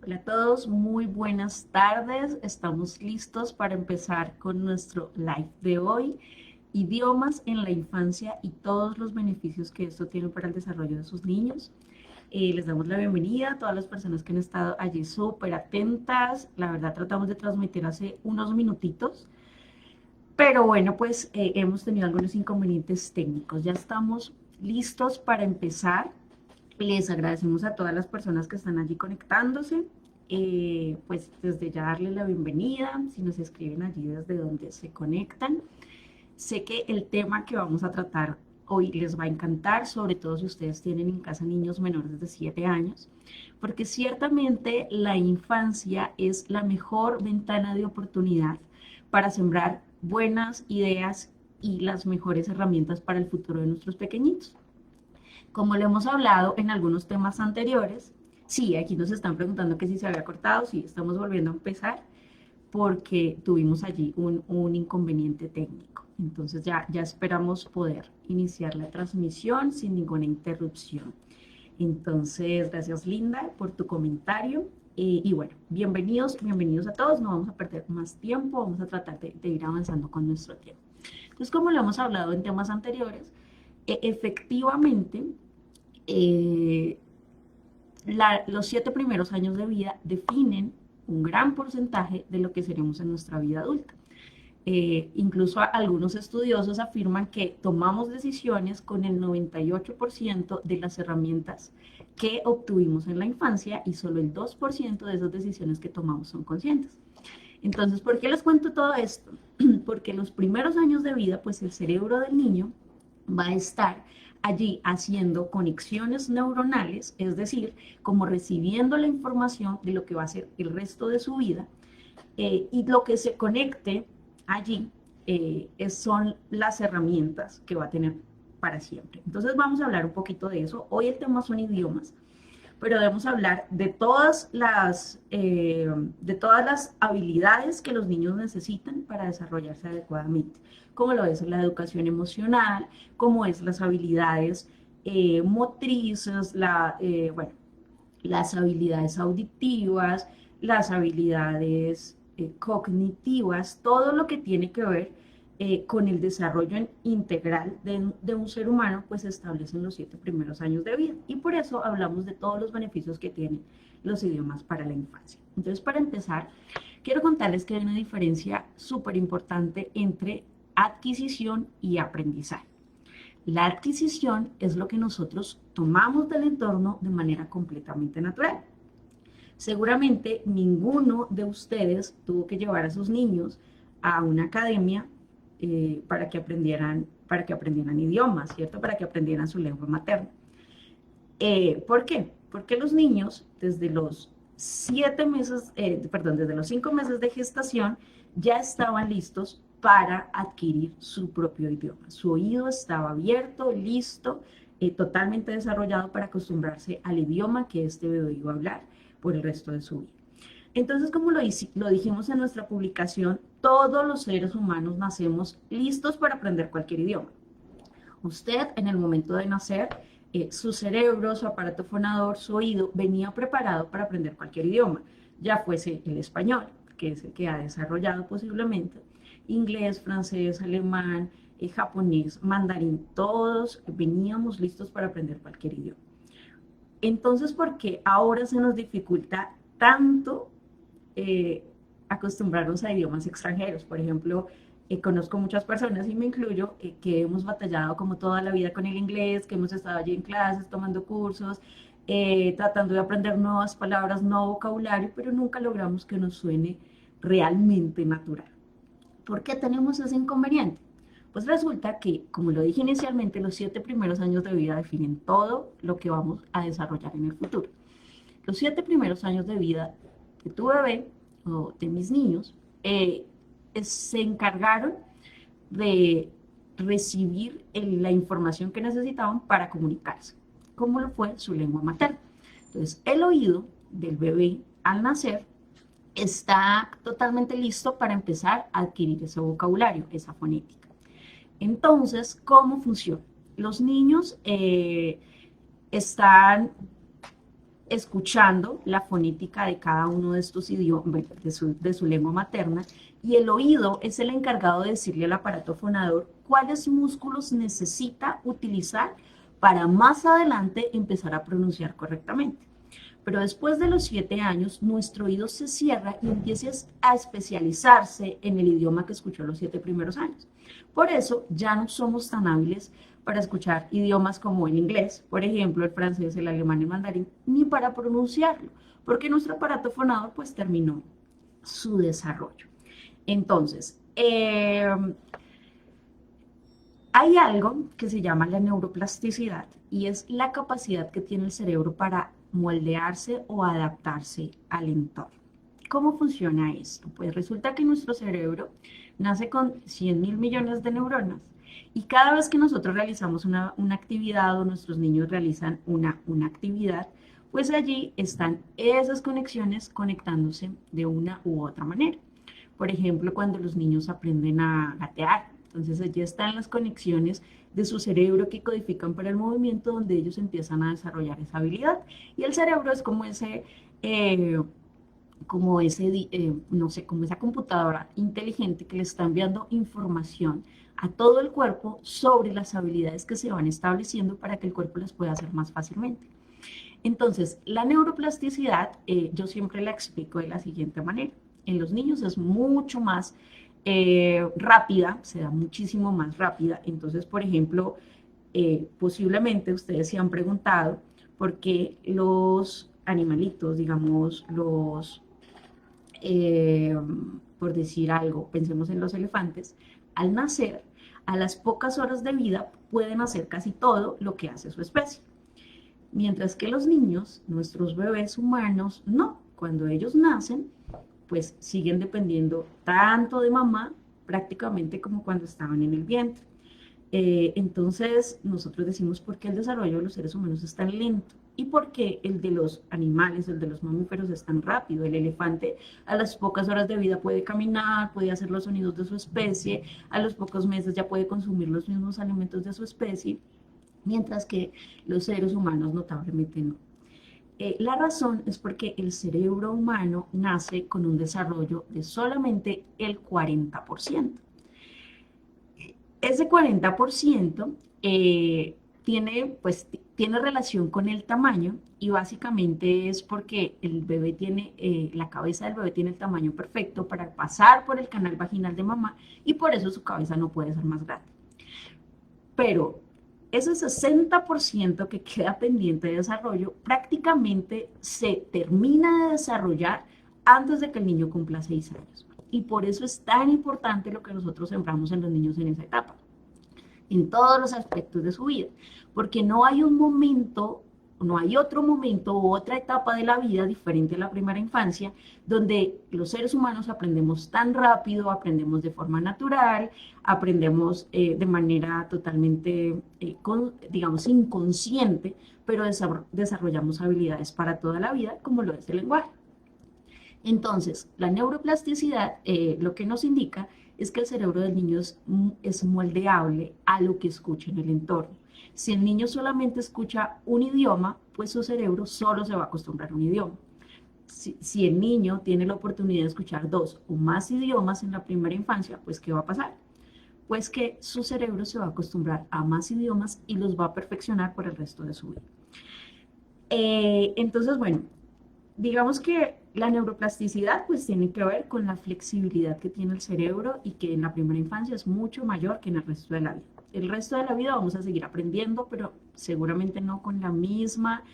Hola a todos, muy buenas tardes. Estamos listos para empezar con nuestro live de hoy, idiomas en la infancia y todos los beneficios que esto tiene para el desarrollo de sus niños. Les damos la bienvenida a todas las personas que han estado allí súper atentas. La verdad tratamos de transmitir hace unos minutitos, pero bueno, pues hemos tenido algunos inconvenientes técnicos. Ya estamos listos para empezar. Les agradecemos a todas las personas que están allí conectándose. Pues desde ya darles la bienvenida, si nos escriben allí desde donde se conectan. Sé que el tema que vamos a tratar hoy les va a encantar, sobre todo si ustedes tienen en casa niños menores de 7 años, porque ciertamente la infancia es la mejor ventana de oportunidad para sembrar buenas ideas y las mejores herramientas para el futuro de nuestros pequeñitos. Como lo hemos hablado en algunos temas anteriores, sí, aquí nos están preguntando que si se había cortado, sí, estamos volviendo a empezar porque tuvimos allí un inconveniente técnico. Entonces ya esperamos poder iniciar la transmisión sin ninguna interrupción. Entonces, gracias Linda por tu comentario. Y bueno, bienvenidos a todos. No vamos a perder más tiempo, vamos a tratar de ir avanzando con nuestro tema. Entonces, como lo hemos hablado en temas anteriores, efectivamente, eh, los 7 primeros años de vida definen un gran porcentaje de lo que seremos en nuestra vida adulta. Incluso algunos estudiosos afirman que tomamos decisiones con el 98% de las herramientas que obtuvimos en la infancia y solo el 2% de esas decisiones que tomamos son conscientes. Entonces, ¿por qué les cuento todo esto? Porque en los primeros años de vida, pues el cerebro del niño va a estar allí haciendo conexiones neuronales, es decir, como recibiendo la información de lo que va a ser el resto de su vida, y lo que se conecte allí son las herramientas que va a tener para siempre. Entonces vamos a hablar un poquito de eso. Hoy el tema son idiomas, pero debemos hablar de todas las habilidades que los niños necesitan para desarrollarse adecuadamente, como lo es la educación emocional, como es las habilidades motrices, bueno, las habilidades auditivas, las habilidades cognitivas, todo lo que tiene que ver con el desarrollo integral de un ser humano, pues se establece en los 7 primeros años de vida. Y por eso hablamos de todos los beneficios que tienen los idiomas para la infancia. Entonces, para empezar, quiero contarles que hay una diferencia súper importante entre adquisición y aprendizaje. La adquisición es lo que nosotros tomamos del entorno de manera completamente natural. Seguramente ninguno de ustedes tuvo que llevar a sus niños a una academia para que aprendieran idiomas, ¿cierto? Para que aprendieran su lengua materna. ¿Por qué? Porque los niños desde los 5 meses de gestación ya estaban listos para adquirir su propio idioma. Su oído estaba abierto, listo, totalmente desarrollado para acostumbrarse al idioma que este bebé iba a hablar por el resto de su vida. Entonces, como lo dijimos en nuestra publicación, todos los seres humanos nacemos listos para aprender cualquier idioma. Usted, en el momento de nacer, su cerebro, su aparato fonador, su oído, venía preparado para aprender cualquier idioma, ya fuese el español, que es el que ha desarrollado posiblemente, inglés, francés, alemán, japonés, mandarín, todos veníamos listos para aprender cualquier idioma. Entonces, ¿por qué ahora se nos dificulta tanto acostumbrarnos a idiomas extranjeros? Por ejemplo, conozco muchas personas, y me incluyo, que hemos batallado como toda la vida con el inglés, que hemos estado allí en clases, tomando cursos, tratando de aprender nuevas palabras, nuevo vocabulario, pero nunca logramos que nos suene realmente natural. ¿Por qué tenemos ese inconveniente? Pues resulta que, como lo dije inicialmente, los 7 primeros años de vida definen todo lo que vamos a desarrollar en el futuro. Los 7 primeros años de vida de tu bebé o de mis niños se encargaron de recibir la información que necesitaban para comunicarse, como lo fue su lengua materna. Entonces, el oído del bebé al nacer está totalmente listo para empezar a adquirir ese vocabulario, esa fonética. Entonces, ¿cómo funciona? Los niños están escuchando la fonética de cada uno de estos idiomas, bueno, de su lengua materna, y el oído es el encargado de decirle al aparato fonador cuáles músculos necesita utilizar para más adelante empezar a pronunciar correctamente. Pero después de los 7 años, nuestro oído se cierra y empieza a especializarse en el idioma que escuchó los 7 primeros años. Por eso ya no somos tan hábiles para escuchar idiomas como el inglés, por ejemplo, el francés, el alemán, el mandarín, ni para pronunciarlo, porque nuestro aparato fonador pues terminó su desarrollo. Entonces, hay algo que se llama la neuroplasticidad y es la capacidad que tiene el cerebro para moldearse o adaptarse al entorno. ¿Cómo funciona esto? Pues resulta que nuestro cerebro nace con 100 mil millones de neuronas y cada vez que nosotros realizamos una actividad o nuestros niños realizan una actividad, pues allí están esas conexiones conectándose de una u otra manera. Por ejemplo, cuando los niños aprenden a gatear, entonces allí están las conexiones de su cerebro que codifican para el movimiento donde ellos empiezan a desarrollar esa habilidad. Y el cerebro es no sé, como esa computadora inteligente que le está enviando información a todo el cuerpo sobre las habilidades que se van estableciendo para que el cuerpo las pueda hacer más fácilmente. Entonces, la neuroplasticidad, yo siempre la explico de la siguiente manera. En los niños es mucho más rápida, se da muchísimo más rápida. Entonces, por ejemplo, posiblemente ustedes se han preguntado por qué los animalitos, digamos, eh, por decir algo, pensemos en los elefantes, al nacer, a las pocas horas de vida, pueden hacer casi todo lo que hace su especie. Mientras que los niños, nuestros bebés humanos, no. Cuando ellos nacen, pues siguen dependiendo tanto de mamá prácticamente como cuando estaban en el vientre. Entonces, nosotros decimos por qué el desarrollo de los seres humanos es tan lento y por qué el de los animales, el de los mamíferos es tan rápido. El elefante a las pocas horas de vida puede caminar, puede hacer los sonidos de su especie, a los pocos meses ya puede consumir los mismos alimentos de su especie, mientras que los seres humanos notablemente no. La razón es porque el cerebro humano nace con un desarrollo de solamente el 40%. Ese 40% tiene relación con el tamaño y básicamente es porque el bebé la cabeza del bebé tiene el tamaño perfecto para pasar por el canal vaginal de mamá y por eso su cabeza no puede ser más grande. Pero ese 60% que queda pendiente de desarrollo prácticamente se termina de desarrollar antes de que el niño cumpla 6 años. Y por eso es tan importante lo que nosotros sembramos en los niños en esa etapa, en todos los aspectos de su vida, porque no hay un momento, no hay otro momento u otra etapa de la vida diferente a la primera infancia, donde los seres humanos aprendemos tan rápido, aprendemos de forma natural, aprendemos de manera totalmente, digamos, inconsciente, pero desarrollamos habilidades para toda la vida, como lo es el lenguaje. Entonces, la neuroplasticidad lo que nos indica es que el cerebro del niño es moldeable a lo que escucha en el entorno. Si el niño solamente escucha un idioma, pues su cerebro solo se va a acostumbrar a un idioma. Si el niño tiene la oportunidad de escuchar 2 o más idiomas en la primera infancia, pues ¿qué va a pasar? Pues que su cerebro se va a acostumbrar a más idiomas y los va a perfeccionar por el resto de su vida. Entonces, bueno, digamos que la neuroplasticidad pues tiene que ver con la flexibilidad que tiene el cerebro y que en la primera infancia es mucho mayor que en el resto de la vida. El resto de la vida vamos a seguir aprendiendo, pero seguramente no con la misma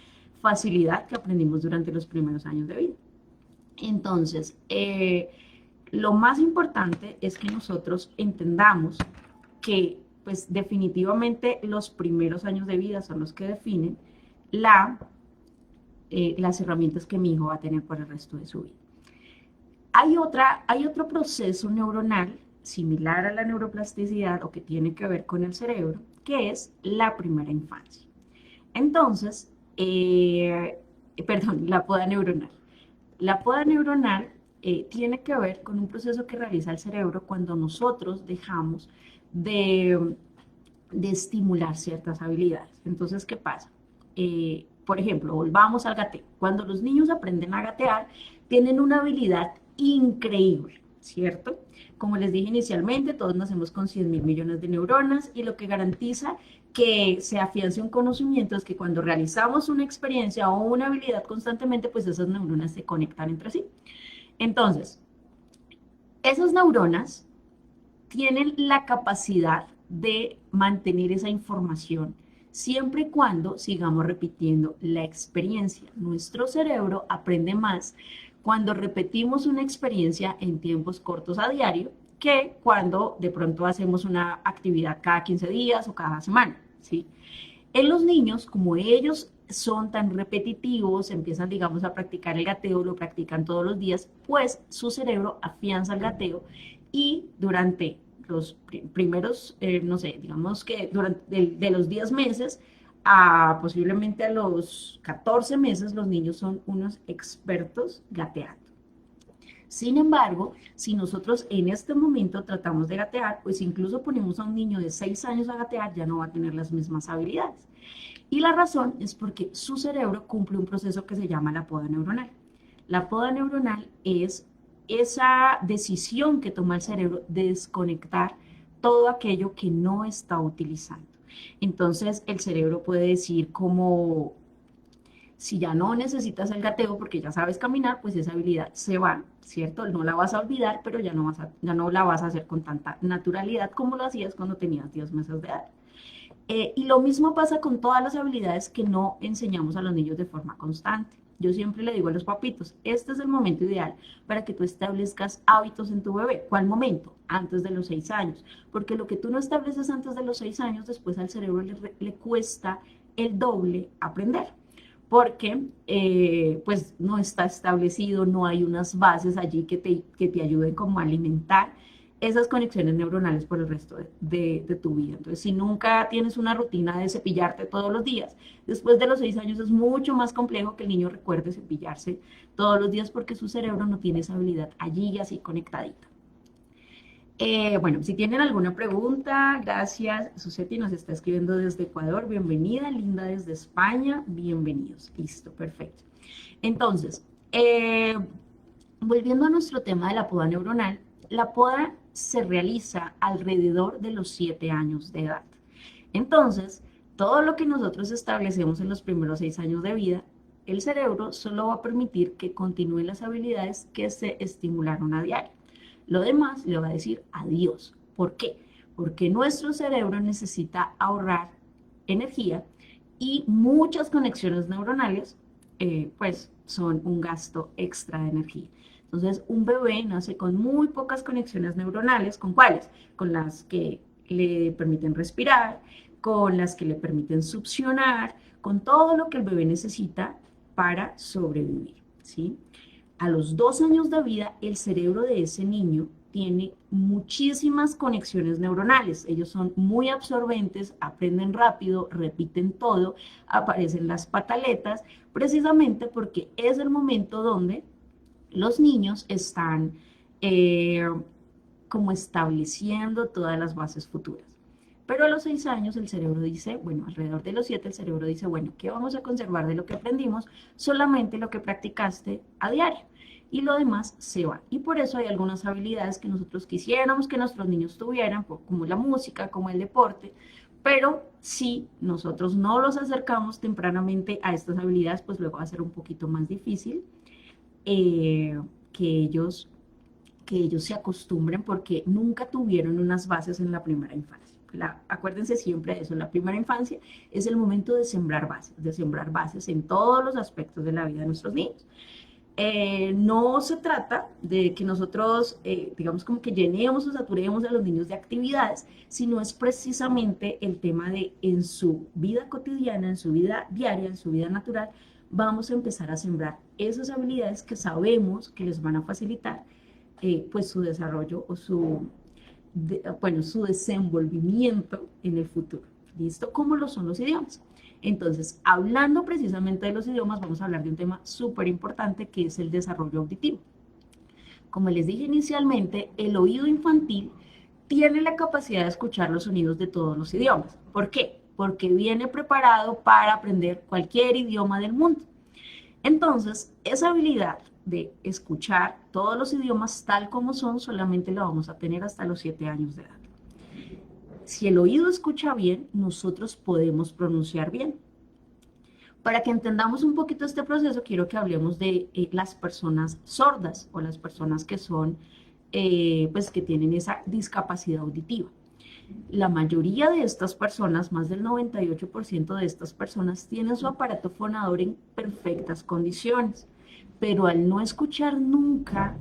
facilidad que aprendimos durante los primeros años de vida. Entonces, lo más importante es que nosotros entendamos que pues definitivamente los primeros años de vida son los que definen las herramientas que mi hijo va a tener por el resto de su vida. Hay otro proceso neuronal similar a la neuroplasticidad o que tiene que ver con el cerebro, que es la primera infancia. Entonces, la poda neuronal. La poda neuronal tiene que ver con un proceso que realiza el cerebro cuando nosotros dejamos de estimular ciertas habilidades. Entonces, ¿qué pasa? Por ejemplo, volvamos al gateo. Cuando los niños aprenden a gatear, tienen una habilidad increíble, ¿cierto? Como les dije inicialmente, todos nacemos con 100.000 millones de neuronas y lo que garantiza que se afiance un conocimiento es que cuando realizamos una experiencia o una habilidad constantemente, pues esas neuronas se conectan entre sí. Entonces, esas neuronas tienen la capacidad de mantener esa información siempre y cuando sigamos repitiendo la experiencia. Nuestro cerebro aprende más cuando repetimos una experiencia en tiempos cortos a diario que cuando de pronto hacemos una actividad cada 15 días o cada semana, ¿sí? En los niños, como ellos son tan repetitivos, empiezan, digamos, a practicar el gateo, lo practican todos los días, pues su cerebro afianza el gateo y durante los primeros, no sé, digamos que durante de los 10 meses a posiblemente a los 14 meses, los niños son unos expertos gateando. Sin embargo, si nosotros en este momento tratamos de gatear, pues incluso ponemos a un niño de 6 años a gatear, ya no va a tener las mismas habilidades. Y la razón es porque su cerebro cumple un proceso que se llama la poda neuronal. La poda neuronal es esa decisión que toma el cerebro de desconectar todo aquello que no está utilizando. Entonces el cerebro puede decir como, si ya no necesitas el gateo porque ya sabes caminar, pues esa habilidad se va, ¿cierto? No la vas a olvidar, pero ya no la vas a hacer con tanta naturalidad como lo hacías cuando tenías 10 meses de edad. Y lo mismo pasa con todas las habilidades que no enseñamos a los niños de forma constante. Yo siempre le digo a los papitos, este es el momento ideal para que tú establezcas hábitos en tu bebé. ¿Cuál momento? Antes de los 6 años. Porque lo que tú no estableces antes de los 6 años, después al cerebro le cuesta el doble aprender. Porque pues no está establecido, no hay unas bases allí que te ayuden como a alimentar esas conexiones neuronales por el resto de tu vida. Entonces, si nunca tienes una rutina de cepillarte todos los días, después de los 6 años es mucho más complejo que el niño recuerde cepillarse todos los días porque su cerebro no tiene esa habilidad allí así conectadita. Bueno, si tienen alguna pregunta, gracias. Suseti nos está escribiendo desde Ecuador, bienvenida. Linda desde España, bienvenidos. Listo, perfecto. Entonces, volviendo a nuestro tema de la poda neuronal, la poda se realiza alrededor de los 7 años de edad. Entonces, todo lo que nosotros establecemos en los primeros 6 años de vida, el cerebro solo va a permitir que continúen las habilidades que se estimularon a diario. Lo demás le va a decir adiós. ¿Por qué? Porque nuestro cerebro necesita ahorrar energía y muchas conexiones neuronales pues son un gasto extra de energía. Entonces, un bebé nace con muy pocas conexiones neuronales. ¿Con cuáles? Con las que le permiten respirar, con las que le permiten succionar, con todo lo que el bebé necesita para sobrevivir, ¿sí? A los 2 años de vida, el cerebro de ese niño tiene muchísimas conexiones neuronales. Ellos son muy absorbentes, aprenden rápido, repiten todo, aparecen las pataletas, precisamente porque es el momento donde los niños están como estableciendo todas las bases futuras. Pero a los 6 años el cerebro dice, bueno, alrededor de los 7 el cerebro dice, bueno, ¿qué vamos a conservar de lo que aprendimos? Solamente lo que practicaste a diario. Y lo demás se va. Y por eso hay algunas habilidades que nosotros quisiéramos que nuestros niños tuvieran, como la música, como el deporte, pero si nosotros no los acercamos tempranamente a estas habilidades, pues luego va a ser un poquito más difícil que ellos se acostumbren porque nunca tuvieron unas bases en la primera infancia. Acuérdense siempre de eso, la primera infancia es el momento de sembrar bases en todos los aspectos de la vida de nuestros niños. No se trata de que nosotros, digamos, como que llenemos o saturemos a los niños de actividades, sino es precisamente el tema de en su vida cotidiana, en su vida diaria, en su vida natural, vamos a empezar a sembrar esas habilidades que sabemos que les van a facilitar pues su desarrollo o su desenvolvimiento en el futuro. ¿Listo? ¿Cómo lo son los idiomas? Entonces, hablando precisamente de los idiomas, vamos a hablar de un tema súper importante que es el desarrollo auditivo. Como les dije inicialmente, el oído infantil tiene la capacidad de escuchar los sonidos de todos los idiomas. ¿Por qué? porque viene preparado para aprender cualquier idioma del mundo. Entonces, esa habilidad de escuchar todos los idiomas tal como son solamente la vamos a tener hasta los 7 años de edad. Si el oído escucha bien, nosotros podemos pronunciar bien. Para que entendamos un poquito este proceso, quiero que hablemos de las personas sordas o las personas que son, pues que tienen esa discapacidad auditiva. La mayoría de estas personas, más del 98% de estas personas, tienen su aparato fonador en perfectas condiciones, pero al no escuchar nunca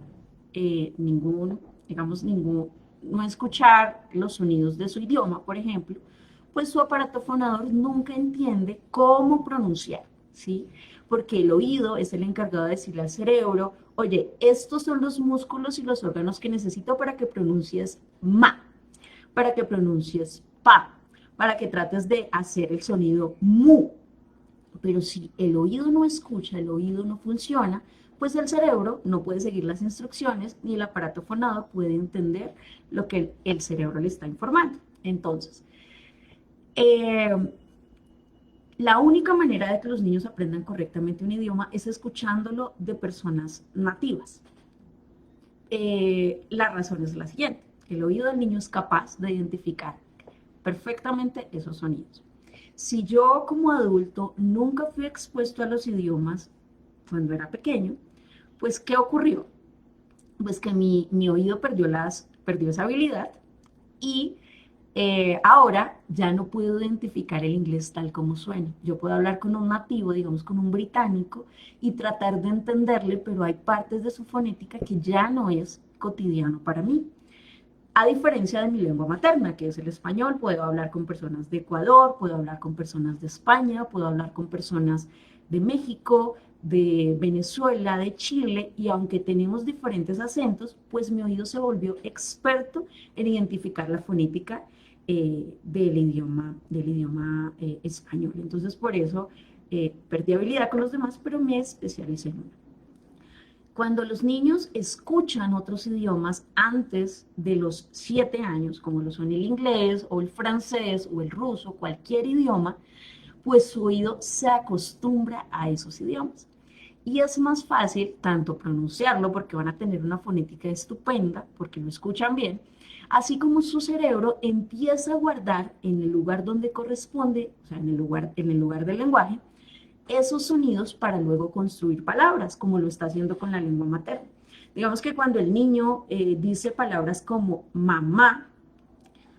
no escuchar los sonidos de su idioma, por ejemplo, pues su aparato fonador nunca entiende cómo pronunciar, ¿sí? Porque el oído es el encargado de decirle al cerebro, oye, estos son los músculos y los órganos que necesito para que pronuncies ma, para que pronuncies pa, para que trates de hacer el sonido mu. Pero si el oído no escucha, el oído no funciona, pues el cerebro no puede seguir las instrucciones ni el aparato fonador puede entender lo que el cerebro le está informando. Entonces, eh, la única manera de que los niños aprendan correctamente un idioma es escuchándolo de personas nativas. La razón es la siguiente. El oído del niño es capaz de identificar perfectamente esos sonidos. Si yo como adulto nunca fui expuesto a los idiomas cuando era pequeño, pues ¿qué ocurrió? Pues que mi oído perdió esa habilidad y ahora ya no puedo identificar el inglés tal como suena. Yo puedo hablar con un nativo, digamos con un británico, y tratar de entenderle, pero hay partes de su fonética que ya no es cotidiano para mí. A diferencia de mi lengua materna, que es el español, puedo hablar con personas de Ecuador, puedo hablar con personas de España, puedo hablar con personas de México, de Venezuela, de Chile, y aunque tenemos diferentes acentos, pues mi oído se volvió experto en identificar la fonética del idioma español. Entonces, por eso perdí habilidad con los demás, pero me especialicé en uno. Cuando los niños escuchan otros idiomas antes de los 7 años, como lo son el inglés o el francés o el ruso, cualquier idioma, pues su oído se acostumbra a esos idiomas. Y es más fácil tanto pronunciarlo porque van a tener una fonética estupenda, porque lo escuchan bien, así como su cerebro empieza a guardar en el lugar donde corresponde, o sea, en el lugar del lenguaje, esos sonidos para luego construir palabras, como lo está haciendo con la lengua materna. Digamos que cuando el niño dice palabras como mamá,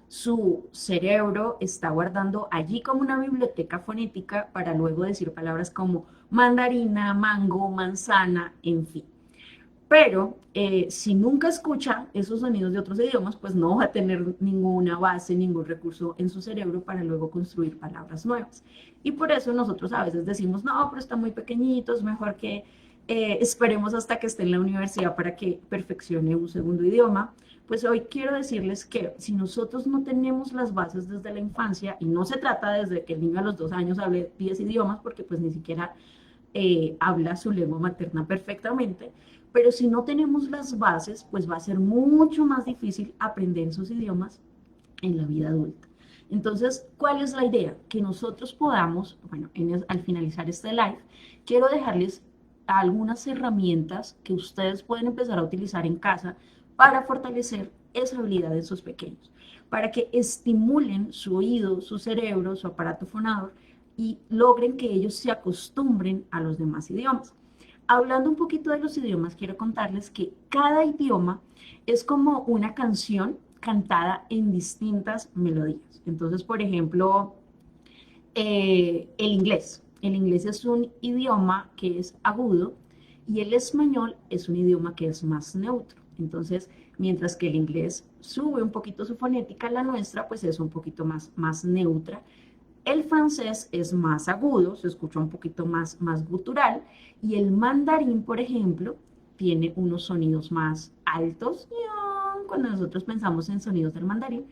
su cerebro está guardando allí como una biblioteca fonética para luego decir palabras como mandarina, mango, manzana, en fin. Pero si nunca escucha esos sonidos de otros idiomas, pues no va a tener ninguna base, ningún recurso en su cerebro para luego construir palabras nuevas. Y por eso nosotros a veces decimos, no, pero está muy pequeñito, es mejor que esperemos hasta que esté en la universidad para que perfeccione un segundo idioma. Pues hoy quiero decirles que si nosotros no tenemos las bases desde la infancia, y no se trata desde que el niño a los 2 años hable 10 idiomas, porque pues ni siquiera habla su lengua materna perfectamente, pero si no tenemos las bases, pues va a ser mucho más difícil aprender esos idiomas en la vida adulta. Entonces, ¿cuál es la idea? Que nosotros podamos, bueno, al finalizar este live, quiero dejarles algunas herramientas que ustedes pueden empezar a utilizar en casa para fortalecer esa habilidad de sus pequeños, para que estimulen su oído, su cerebro, su aparato fonador y logren que ellos se acostumbren a los demás idiomas. Hablando un poquito de los idiomas, quiero contarles que cada idioma es como una canción cantada en distintas melodías. Entonces, por ejemplo, el inglés. El inglés es un idioma que es agudo y el español es un idioma que es más neutro. Entonces, mientras que el inglés sube un poquito su fonética, la nuestra pues es un poquito más neutra. El francés es más agudo, se escucha un poquito más gutural, y el mandarín, por ejemplo, tiene unos sonidos más altos. Cuando nosotros pensamos en sonidos del mandarín,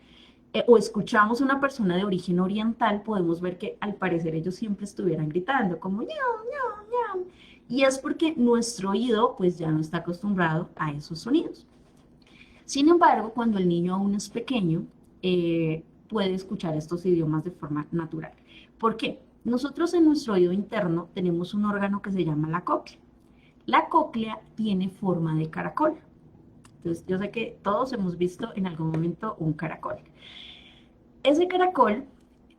o escuchamos a una persona de origen oriental, podemos ver que al parecer ellos siempre estuvieran gritando como ñau, ñau, ñau. Y es porque nuestro oído pues ya no está acostumbrado a esos sonidos. Sin embargo, cuando el niño aún es pequeño, puede escuchar estos idiomas de forma natural. ¿Por qué? Nosotros en nuestro oído interno tenemos un órgano que se llama la cóclea. La cóclea tiene forma de caracol. Entonces, yo sé que todos hemos visto en algún momento un caracol. Ese caracol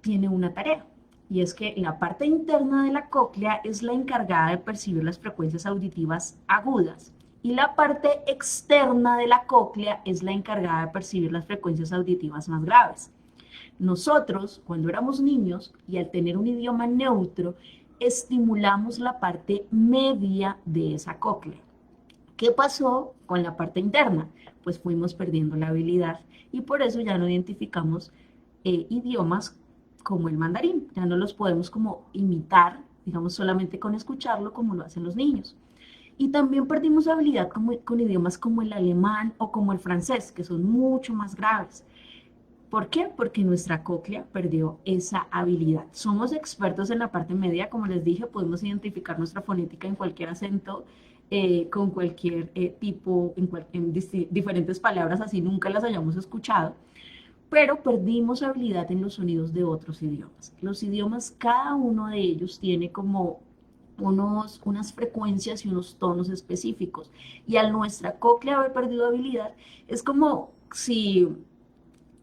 tiene una tarea, y es que la parte interna de la cóclea es la encargada de percibir las frecuencias auditivas agudas, y la parte externa de la cóclea es la encargada de percibir las frecuencias auditivas más graves. Nosotros, cuando éramos niños y al tener un idioma neutro, estimulamos la parte media de esa cóclea. ¿Qué pasó con la parte interna? Pues fuimos perdiendo la habilidad y por eso ya no identificamos idiomas como el mandarín, ya no los podemos como imitar, digamos, solamente con escucharlo como lo hacen los niños. Y también perdimos habilidad con idiomas como el alemán o como el francés, que son mucho más graves. ¿Por qué? Porque nuestra cóclea perdió esa habilidad. Somos expertos en la parte media, como les dije, podemos identificar nuestra fonética en cualquier acento, con cualquier tipo, en diferentes palabras, así nunca las hayamos escuchado, pero perdimos habilidad en los sonidos de otros idiomas. Los idiomas, cada uno de ellos tiene como unas frecuencias y unos tonos específicos. Y al nuestra cóclea haber perdido habilidad, es como si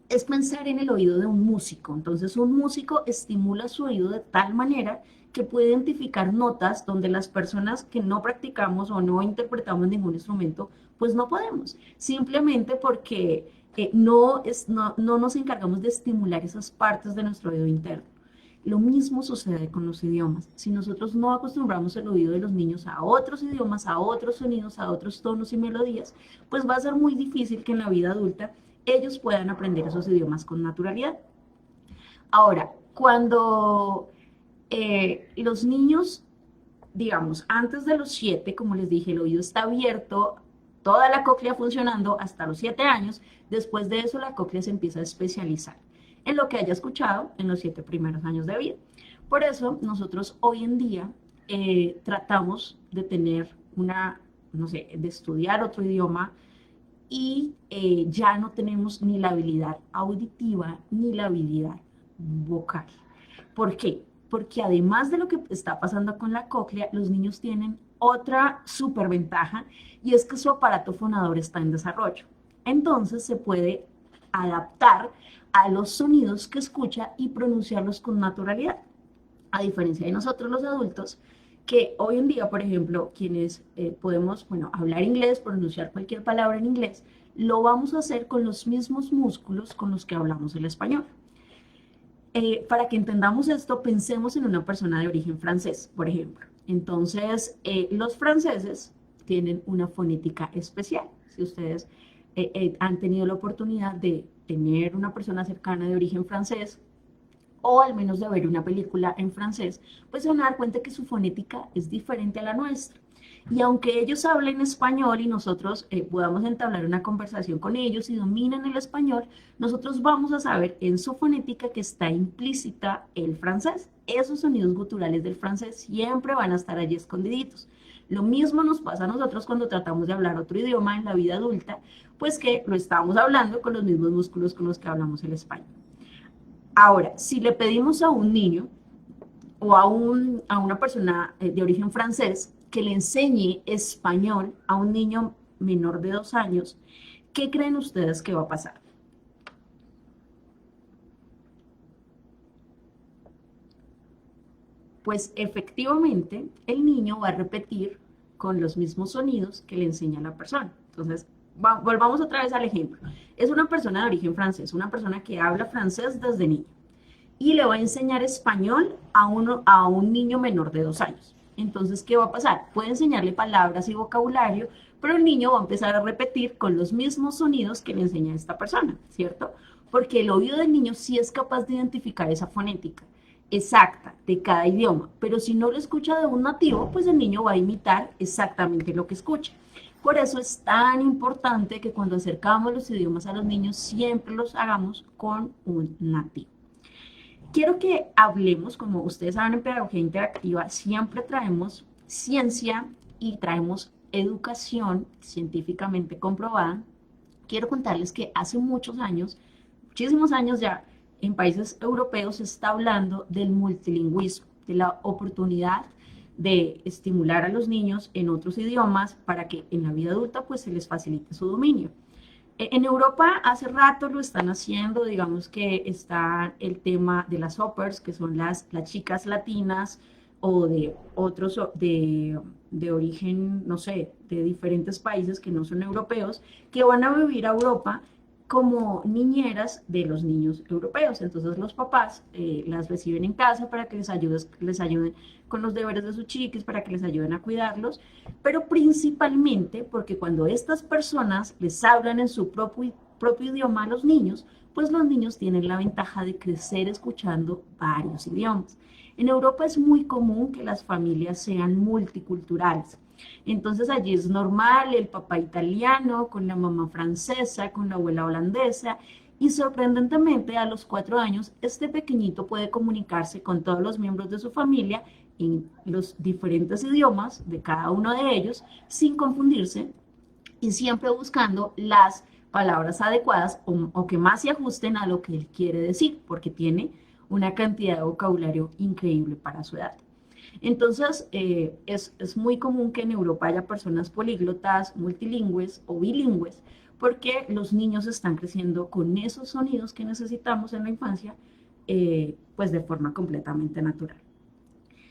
es pensar en el oído de un músico. Entonces, un músico estimula su oído de tal manera que puede identificar notas donde las personas que no practicamos o no interpretamos ningún instrumento, pues no podemos. Simplemente porque no nos encargamos de estimular esas partes de nuestro oído interno. Lo mismo sucede con los idiomas. Si nosotros no acostumbramos el oído de los niños a otros idiomas, a otros sonidos, a otros tonos y melodías, pues va a ser muy difícil que en la vida adulta ellos puedan aprender esos idiomas con naturalidad. Ahora, cuando los niños, digamos, antes de los 7, como les dije, el oído está abierto, toda la cóclea funcionando hasta los 7 años, después de eso la cóclea se empieza a especializar en lo que haya escuchado en los 7 primeros años de vida. Por eso nosotros hoy en día tratamos de tener no sé, de estudiar otro idioma y ya no tenemos ni la habilidad auditiva ni la habilidad vocal. ¿Por qué? Porque además de lo que está pasando con la cóclea, los niños tienen otra superventaja, y es que su aparato fonador está en desarrollo. Entonces se puede adaptar a los sonidos que escucha y pronunciarlos con naturalidad. A diferencia de nosotros los adultos, que hoy en día, por ejemplo, quienes podemos, bueno, hablar inglés, pronunciar cualquier palabra en inglés, lo vamos a hacer con los mismos músculos con los que hablamos el español. Para que entendamos esto, pensemos en una persona de origen francés, por ejemplo. Entonces, los franceses tienen una fonética especial. Si ustedes han tenido la oportunidad de tener una persona cercana de origen francés, o al menos de ver una película en francés, pues se van a dar cuenta que su fonética es diferente a la nuestra. Y aunque ellos hablen español y nosotros podamos entablar una conversación con ellos y dominen el español, nosotros vamos a saber en su fonética que está implícita el francés. Esos sonidos guturales del francés siempre van a estar allí escondiditos. Lo mismo nos pasa a nosotros cuando tratamos de hablar otro idioma en la vida adulta, pues que lo estamos hablando con los mismos músculos con los que hablamos el español. Ahora, si le pedimos a un niño o a una persona de origen francés que le enseñe español a un niño menor de 2 años, ¿qué creen ustedes que va a pasar? Pues efectivamente el niño va a repetir con los mismos sonidos que le enseña la persona. Entonces, volvamos otra vez al ejemplo. Es una persona de origen francés, una persona que habla francés desde niño, y le va a enseñar español a un niño menor de 2 años. Entonces, ¿qué va a pasar? Puede enseñarle palabras y vocabulario, pero el niño va a empezar a repetir con los mismos sonidos que le enseña esta persona, ¿cierto? Porque el oído del niño sí es capaz de identificar esa fonética exacta de cada idioma, pero si no lo escucha de un nativo, pues el niño va a imitar exactamente lo que escucha. Por eso es tan importante que cuando acercamos los idiomas a los niños siempre los hagamos con un nativo. Quiero que hablemos, como ustedes saben, en pedagogía interactiva siempre traemos ciencia y traemos educación científicamente comprobada. Quiero contarles que hace muchos años, muchísimos años ya, en países europeos se está hablando del multilingüismo, de la oportunidad de estimular a los niños en otros idiomas para que en la vida adulta pues se les facilite su dominio. En Europa hace rato lo están haciendo, digamos que está el tema de las hoppers, que son las chicas latinas o de otros de origen, no sé, de diferentes países que no son europeos, que van a vivir a Europa como niñeras de los niños europeos. Entonces los papás las reciben en casa para que les ayuden con los deberes de sus chiquis, para que les ayuden a cuidarlos, pero principalmente porque cuando estas personas les hablan en su propio idioma a los niños, pues los niños tienen la ventaja de crecer escuchando varios idiomas. En Europa es muy común que las familias sean multiculturales. Entonces allí es normal el papá italiano con la mamá francesa, con la abuela holandesa, y sorprendentemente a los 4 años este pequeñito puede comunicarse con todos los miembros de su familia en los diferentes idiomas de cada uno de ellos sin confundirse y siempre buscando las palabras adecuadas o que más se ajusten a lo que él quiere decir, porque tiene una cantidad de vocabulario increíble para su edad. Entonces, es muy común que en Europa haya personas políglotas, multilingües o bilingües, porque los niños están creciendo con esos sonidos que necesitamos en la infancia, pues de forma completamente natural.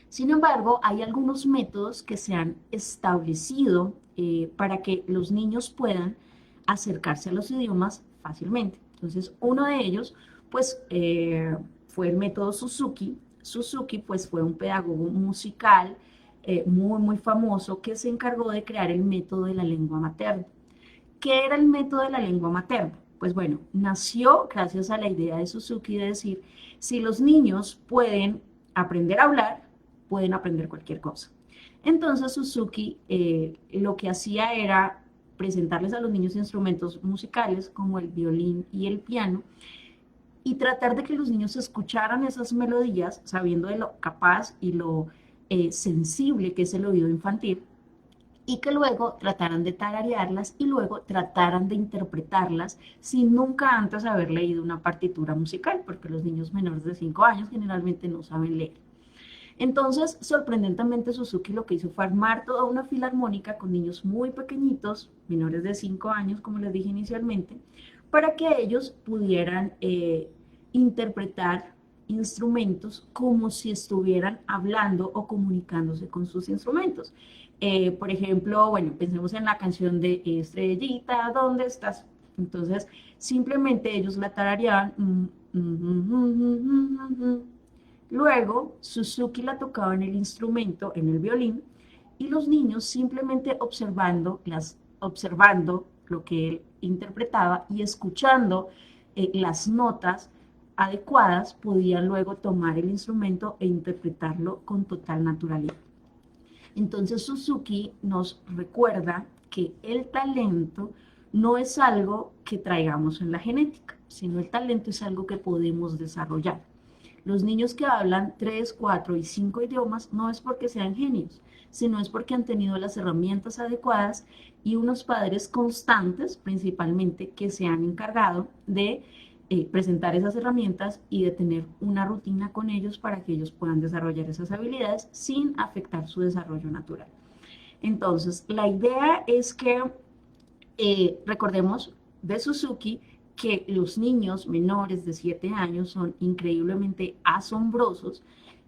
Sin embargo, hay algunos métodos que se han establecido para que los niños puedan acercarse a los idiomas fácilmente. Entonces, uno de ellos, pues, fue el método Suzuki. Suzuki, pues, fue un pedagogo musical muy famoso que se encargó de crear el método de la lengua materna. ¿Qué era el método de la lengua materna? Pues bueno, nació gracias a la idea de Suzuki de decir, si los niños pueden aprender a hablar, pueden aprender cualquier cosa. Entonces Suzuki lo que hacía era presentarles a los niños instrumentos musicales como el violín y el piano y tratar de que los niños escucharan esas melodías sabiendo de lo capaz y lo sensible que es el oído infantil y que luego trataran de tararearlas y luego trataran de interpretarlas sin nunca antes haber leído una partitura musical, porque los niños menores de 5 años generalmente no saben leer. Entonces, sorprendentemente, Suzuki lo que hizo fue armar toda una filarmónica con niños muy pequeñitos, menores de 5 años, como les dije inicialmente, para que ellos pudieran interpretar instrumentos como si estuvieran hablando o comunicándose con sus instrumentos. Por ejemplo, bueno, pensemos en la canción de Estrellita, ¿dónde estás? Entonces, simplemente ellos la tarareaban. Luego, Suzuki la tocaba en el instrumento, en el violín, y los niños simplemente observando lo que él interpretaba y escuchando las notas adecuadas, podían luego tomar el instrumento e interpretarlo con total naturalidad. Entonces Suzuki nos recuerda que el talento no es algo que traigamos en la genética, sino el talento es algo que podemos desarrollar. Los niños que hablan 3, 4 y 5 idiomas no es porque sean genios, sino es porque han tenido las herramientas adecuadas y unos padres constantes, principalmente, que se han encargado de presentar esas herramientas y de tener una rutina con ellos para que ellos puedan desarrollar esas habilidades sin afectar su desarrollo natural. Entonces, la idea es que recordemos de Suzuki que los niños menores de 7 años son increíblemente asombrosos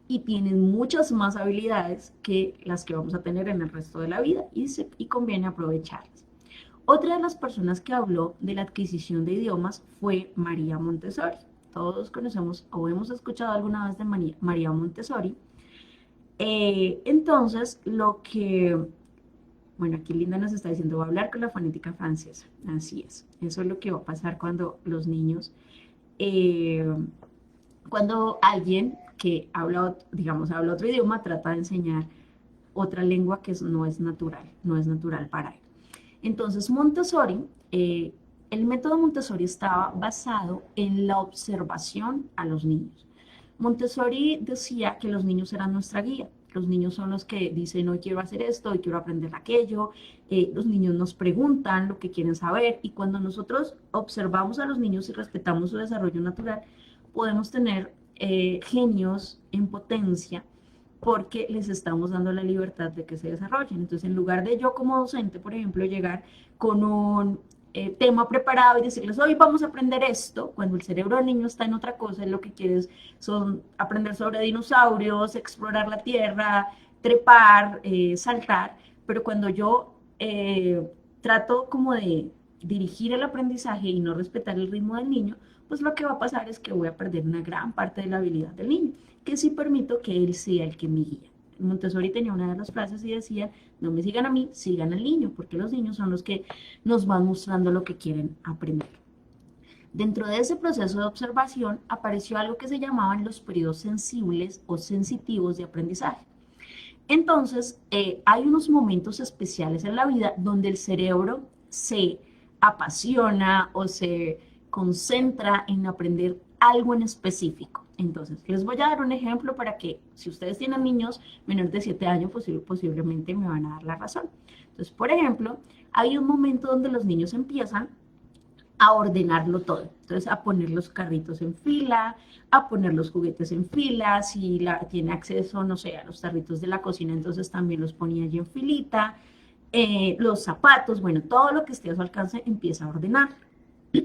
y tienen muchas más habilidades que las que vamos a tener en el resto de la vida y conviene aprovecharlas. Otra de las personas que habló de la adquisición de idiomas fue María Montessori. Todos conocemos o hemos escuchado alguna vez de María Montessori. Entonces, bueno, aquí Linda nos está diciendo, va a hablar con la fonética francesa. Así es. Eso es lo que va a pasar cuando los niños, cuando alguien que habla, digamos, habla otro idioma, trata de enseñar otra lengua que no es natural para él. Entonces, Montessori, el método Montessori estaba basado en la observación a los niños. Montessori decía que los niños eran nuestra guía. Los niños son los que dicen, hoy quiero hacer esto, hoy quiero aprender aquello. Los niños nos preguntan lo que quieren saber y cuando nosotros observamos a los niños y respetamos su desarrollo natural, podemos tener genios en potencia porque les estamos dando la libertad de que se desarrollen. Entonces, en lugar de yo como docente, por ejemplo, llegar con un tema preparado y decirles, hoy vamos a aprender esto, cuando el cerebro del niño está en otra cosa, lo que quieres son aprender sobre dinosaurios, explorar la tierra, trepar, saltar, pero cuando yo trato como de dirigir el aprendizaje y no respetar el ritmo del niño, pues lo que va a pasar es que voy a perder una gran parte de la habilidad del niño, que sí permito que él sea el que me guíe. Montessori tenía una de las frases y decía, no me sigan a mí, sigan al niño, porque los niños son los que nos van mostrando lo que quieren aprender. Dentro de ese proceso de observación apareció algo que se llamaban los periodos sensibles o sensitivos de aprendizaje. Entonces, hay unos momentos especiales en la vida donde el cerebro se apasiona o se concentra en aprender algo en específico. Entonces, les voy a dar un ejemplo para que si ustedes tienen niños menores de 7 años, posiblemente me van a dar la razón. Entonces, por ejemplo, hay un momento donde los niños empiezan a ordenarlo todo. Entonces, a poner los carritos en fila, a poner los juguetes en fila, si tiene acceso, no sé, a los tarritos de la cocina, entonces también los ponía allí en filita, los zapatos, bueno, todo lo que esté a su alcance empieza a ordenar.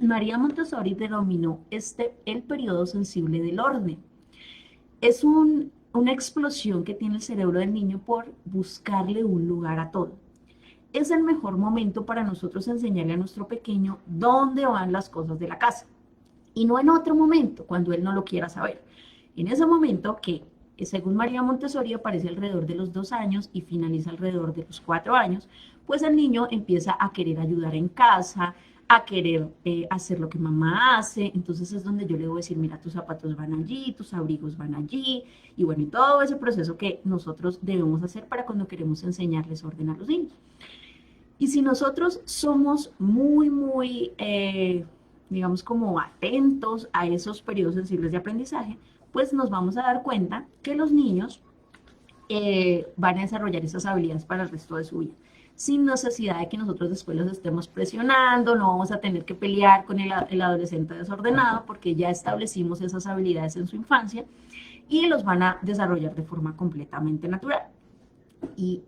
María Montessori denominó el periodo sensible del orden. Es una explosión que tiene el cerebro del niño por buscarle un lugar a todo. Es el mejor momento para nosotros enseñarle a nuestro pequeño dónde van las cosas de la casa. Y no en otro momento, cuando él no lo quiera saber. En ese momento que, según María Montessori, aparece alrededor de los 2 años y finaliza alrededor de los 4 años, pues el niño empieza a querer ayudar en casa, a querer hacer lo que mamá hace. Entonces es donde yo le voy a decir, mira, tus zapatos van allí, tus abrigos van allí, y bueno, y todo ese proceso que nosotros debemos hacer para cuando queremos enseñarles orden a los niños. Y si nosotros somos muy, digamos, como atentos a esos periodos sensibles de aprendizaje, pues nos vamos a dar cuenta que los niños van a desarrollar esas habilidades para el resto de su vida, sin necesidad de que nosotros después los estemos presionando, no vamos a tener que pelear con el adolescente desordenado, porque ya establecimos esas habilidades en su infancia y los van a desarrollar de forma completamente natural. Y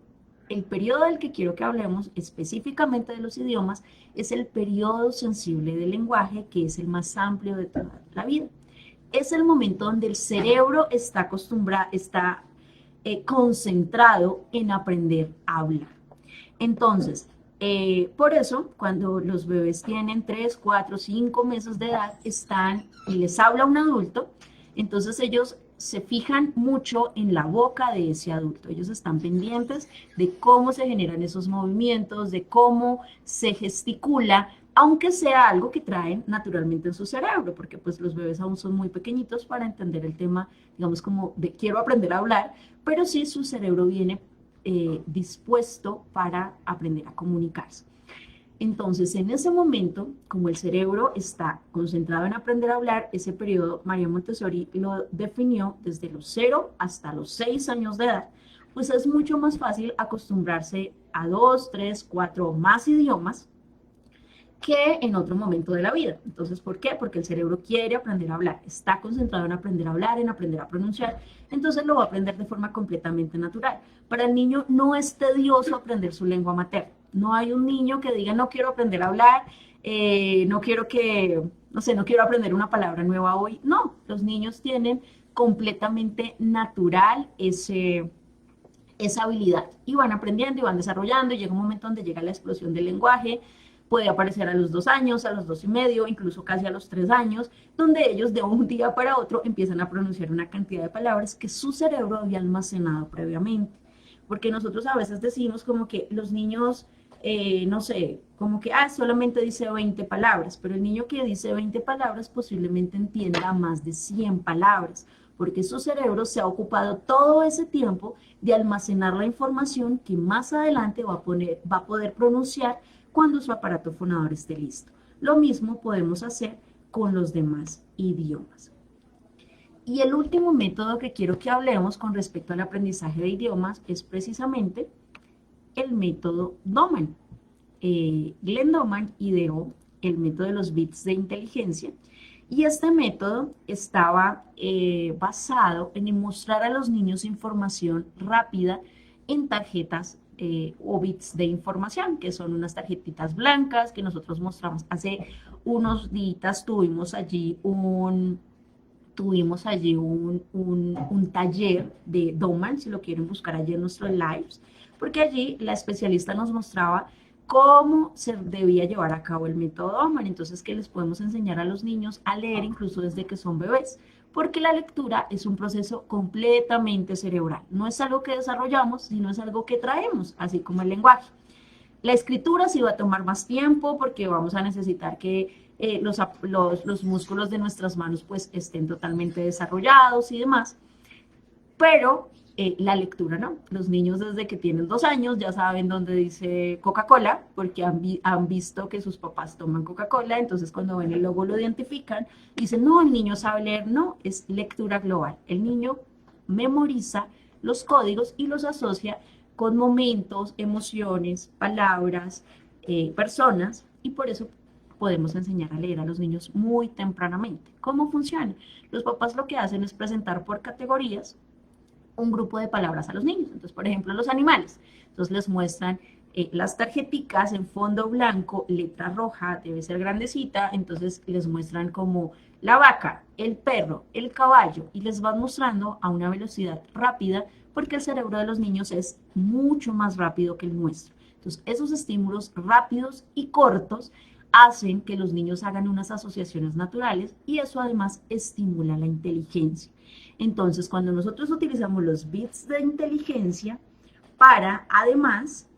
el periodo del que quiero que hablemos específicamente de los idiomas es el periodo sensible del lenguaje, que es el más amplio de toda la vida. Es el momento donde el cerebro está concentrado en aprender a hablar. Entonces, por eso, cuando los bebés tienen 3, 4, 5 meses de edad, están y les habla un adulto, entonces ellos se fijan mucho en la boca de ese adulto. Ellos están pendientes de cómo se generan esos movimientos, de cómo se gesticula, aunque sea algo que traen naturalmente en su cerebro, porque pues los bebés aún son muy pequeñitos para entender el tema, digamos como de quiero aprender a hablar, pero sí su cerebro viene dispuesto para aprender a comunicarse. Entonces, en ese momento, como el cerebro está concentrado en aprender a hablar, ese periodo María Montessori lo definió desde los 0 hasta los 6 años de edad, pues es mucho más fácil acostumbrarse a 2, 3, 4 o más idiomas que en otro momento de la vida. Entonces, ¿por qué? Porque el cerebro quiere aprender a hablar, está concentrado en aprender a hablar, en aprender a pronunciar, entonces lo va a aprender de forma completamente natural. Para el niño no es tedioso aprender su lengua materna. No hay un niño que diga, no quiero aprender a hablar, no quiero aprender una palabra nueva hoy. No, los niños tienen completamente natural esa habilidad y van aprendiendo y van desarrollando y llega un momento donde llega la explosión del lenguaje. Puede aparecer a los 2 años, a los 2 y medio, incluso casi a los 3 años, donde ellos de un día para otro empiezan a pronunciar una cantidad de palabras que su cerebro había almacenado previamente. Porque nosotros a veces decimos como que los niños, no sé, como que solamente dice 20 palabras, pero el niño que dice 20 palabras posiblemente entienda más de 100 palabras, porque su cerebro se ha ocupado todo ese tiempo de almacenar la información que más adelante va a poder pronunciar cuando su aparato fonador esté listo. Lo mismo podemos hacer con los demás idiomas. Y el último método que quiero que hablemos con respecto al aprendizaje de idiomas es precisamente el método Doman. Glenn Doman ideó el método de los bits de inteligencia Y este método estaba basado en mostrar a los niños información rápida en tarjetas o bits de información, que son unas tarjetitas blancas que nosotros mostramos. Hace unos días tuvimos allí un taller de Doman, si lo quieren buscar allí en nuestros lives, porque allí la especialista nos mostraba cómo se debía llevar a cabo el método Doman. Entonces, que les podemos enseñar a los niños a leer incluso desde que son bebés, porque la lectura es un proceso completamente cerebral. No es algo que desarrollamos, sino es algo que traemos, así como el lenguaje. La escritura sí va a tomar más tiempo porque vamos a necesitar que los músculos de nuestras manos pues estén totalmente desarrollados y demás, pero la lectura no. Los niños desde que tienen 2 años ya saben dónde dice Coca-Cola porque han visto que sus papás toman Coca-Cola, entonces cuando ven el logo lo identifican, dicen, no, el niño sabe leer, no, es lectura global. El niño memoriza los códigos y los asocia con momentos, emociones, palabras, personas, y por eso podemos enseñar a leer a los niños muy tempranamente. ¿Cómo funciona? Los papás lo que hacen es presentar por categorías un grupo de palabras a los niños. Entonces, por ejemplo, los animales. Entonces les muestran las tarjeticas en fondo blanco, letra roja, debe ser grandecita, entonces les muestran como la vaca, el perro, el caballo, y les van mostrando a una velocidad rápida porque el cerebro de los niños es mucho más rápido que el nuestro. Entonces, esos estímulos rápidos y cortos hacen que los niños hagan unas asociaciones naturales y eso además estimula la inteligencia. Entonces, cuando nosotros utilizamos los bits de inteligencia para además,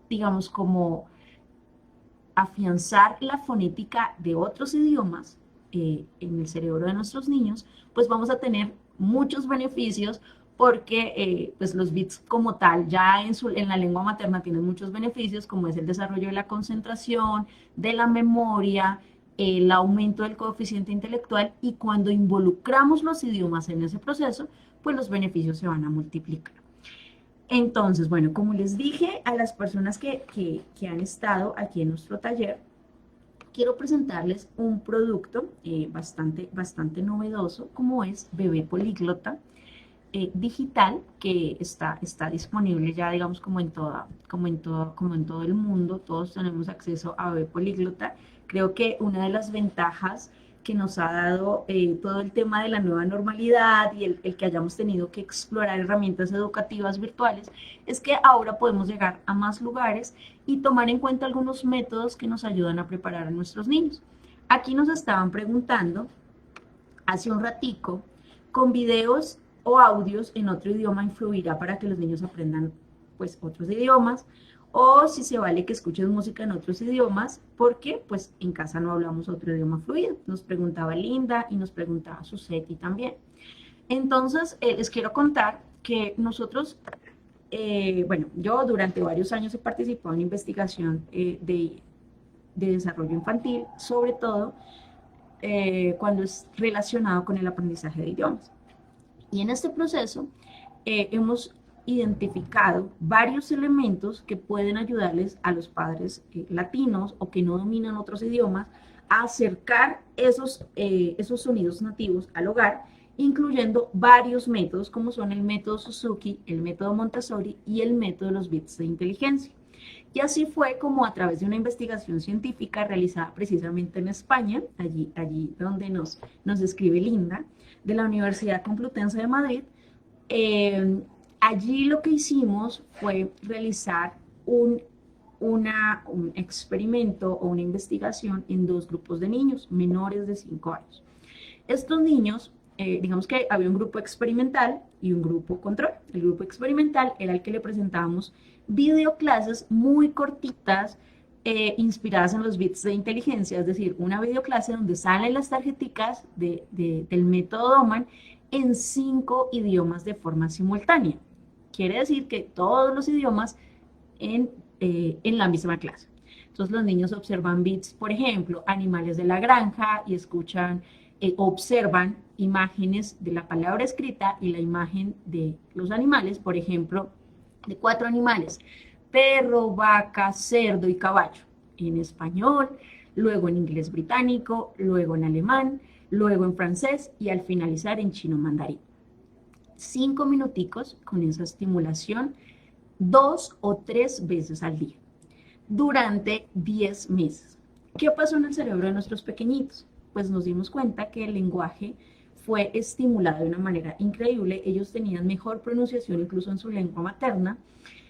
digamos, como afianzar la fonética de otros idiomas en el cerebro de nuestros niños, pues vamos a tener muchos beneficios porque pues los bits como tal ya en la lengua materna tienen muchos beneficios, como es el desarrollo de la concentración, de la memoria, el aumento del coeficiente intelectual, y cuando involucramos los idiomas en ese proceso, pues los beneficios se van a multiplicar. Entonces, bueno, como les dije a las personas que han estado aquí en nuestro taller, quiero presentarles un producto bastante novedoso, como es Bebé Políglota digital, que está disponible ya, digamos, como en todo el mundo. Todos tenemos acceso a Bebé Políglota. Creo que una de las ventajas que nos ha dado todo el tema de la nueva normalidad y el que hayamos tenido que explorar herramientas educativas virtuales es que ahora podemos llegar a más lugares y tomar en cuenta algunos métodos que nos ayudan a preparar a nuestros niños. Aquí nos estaban preguntando hace un ratico, con videos o audios en otro idioma influirá para que los niños aprendan pues otros idiomas, o si se vale que escuchen música en otros idiomas, porque pues en casa no hablamos otro idioma fluido. Nos preguntaba Linda y nos preguntaba Suseti también. Entonces, les quiero contar que nosotros, bueno, yo durante varios años he participado en investigación de desarrollo infantil, sobre todo cuando es relacionado con el aprendizaje de idiomas. Y en este proceso hemos identificado varios elementos que pueden ayudarles a los padres latinos o que no dominan otros idiomas a acercar esos sonidos nativos al hogar, incluyendo varios métodos como son el método Suzuki, el método Montessori y el método de los bits de inteligencia. Y así fue como a través de una investigación científica realizada precisamente en España, allí donde nos escribe Linda, de la Universidad Complutense de Madrid, allí lo que hicimos fue realizar un experimento o una investigación en 2 grupos de niños menores de 5 años. Estos niños, digamos que había un grupo experimental y un grupo control. El grupo experimental era el que le presentábamos videoclases muy cortitas, inspiradas en los bits de inteligencia, es decir, una videoclase donde salen las tarjeticas del método Doman en 5 idiomas de forma simultánea. Quiere decir que todos los idiomas en la misma clase. Entonces los niños observan bits, por ejemplo, animales de la granja, y escuchan, observan imágenes de la palabra escrita y la imagen de los animales, por ejemplo, de 4 animales: perro, vaca, cerdo y caballo. en español, luego en inglés británico, luego en alemán, luego en francés y al finalizar en chino mandarín. 5 minuticos con esa estimulación 2 o 3 veces al día durante 10 meses. ¿Qué pasó en el cerebro de nuestros pequeñitos? Pues nos dimos cuenta que el lenguaje fue estimulado de una manera increíble. Ellos tenían mejor pronunciación incluso en su lengua materna.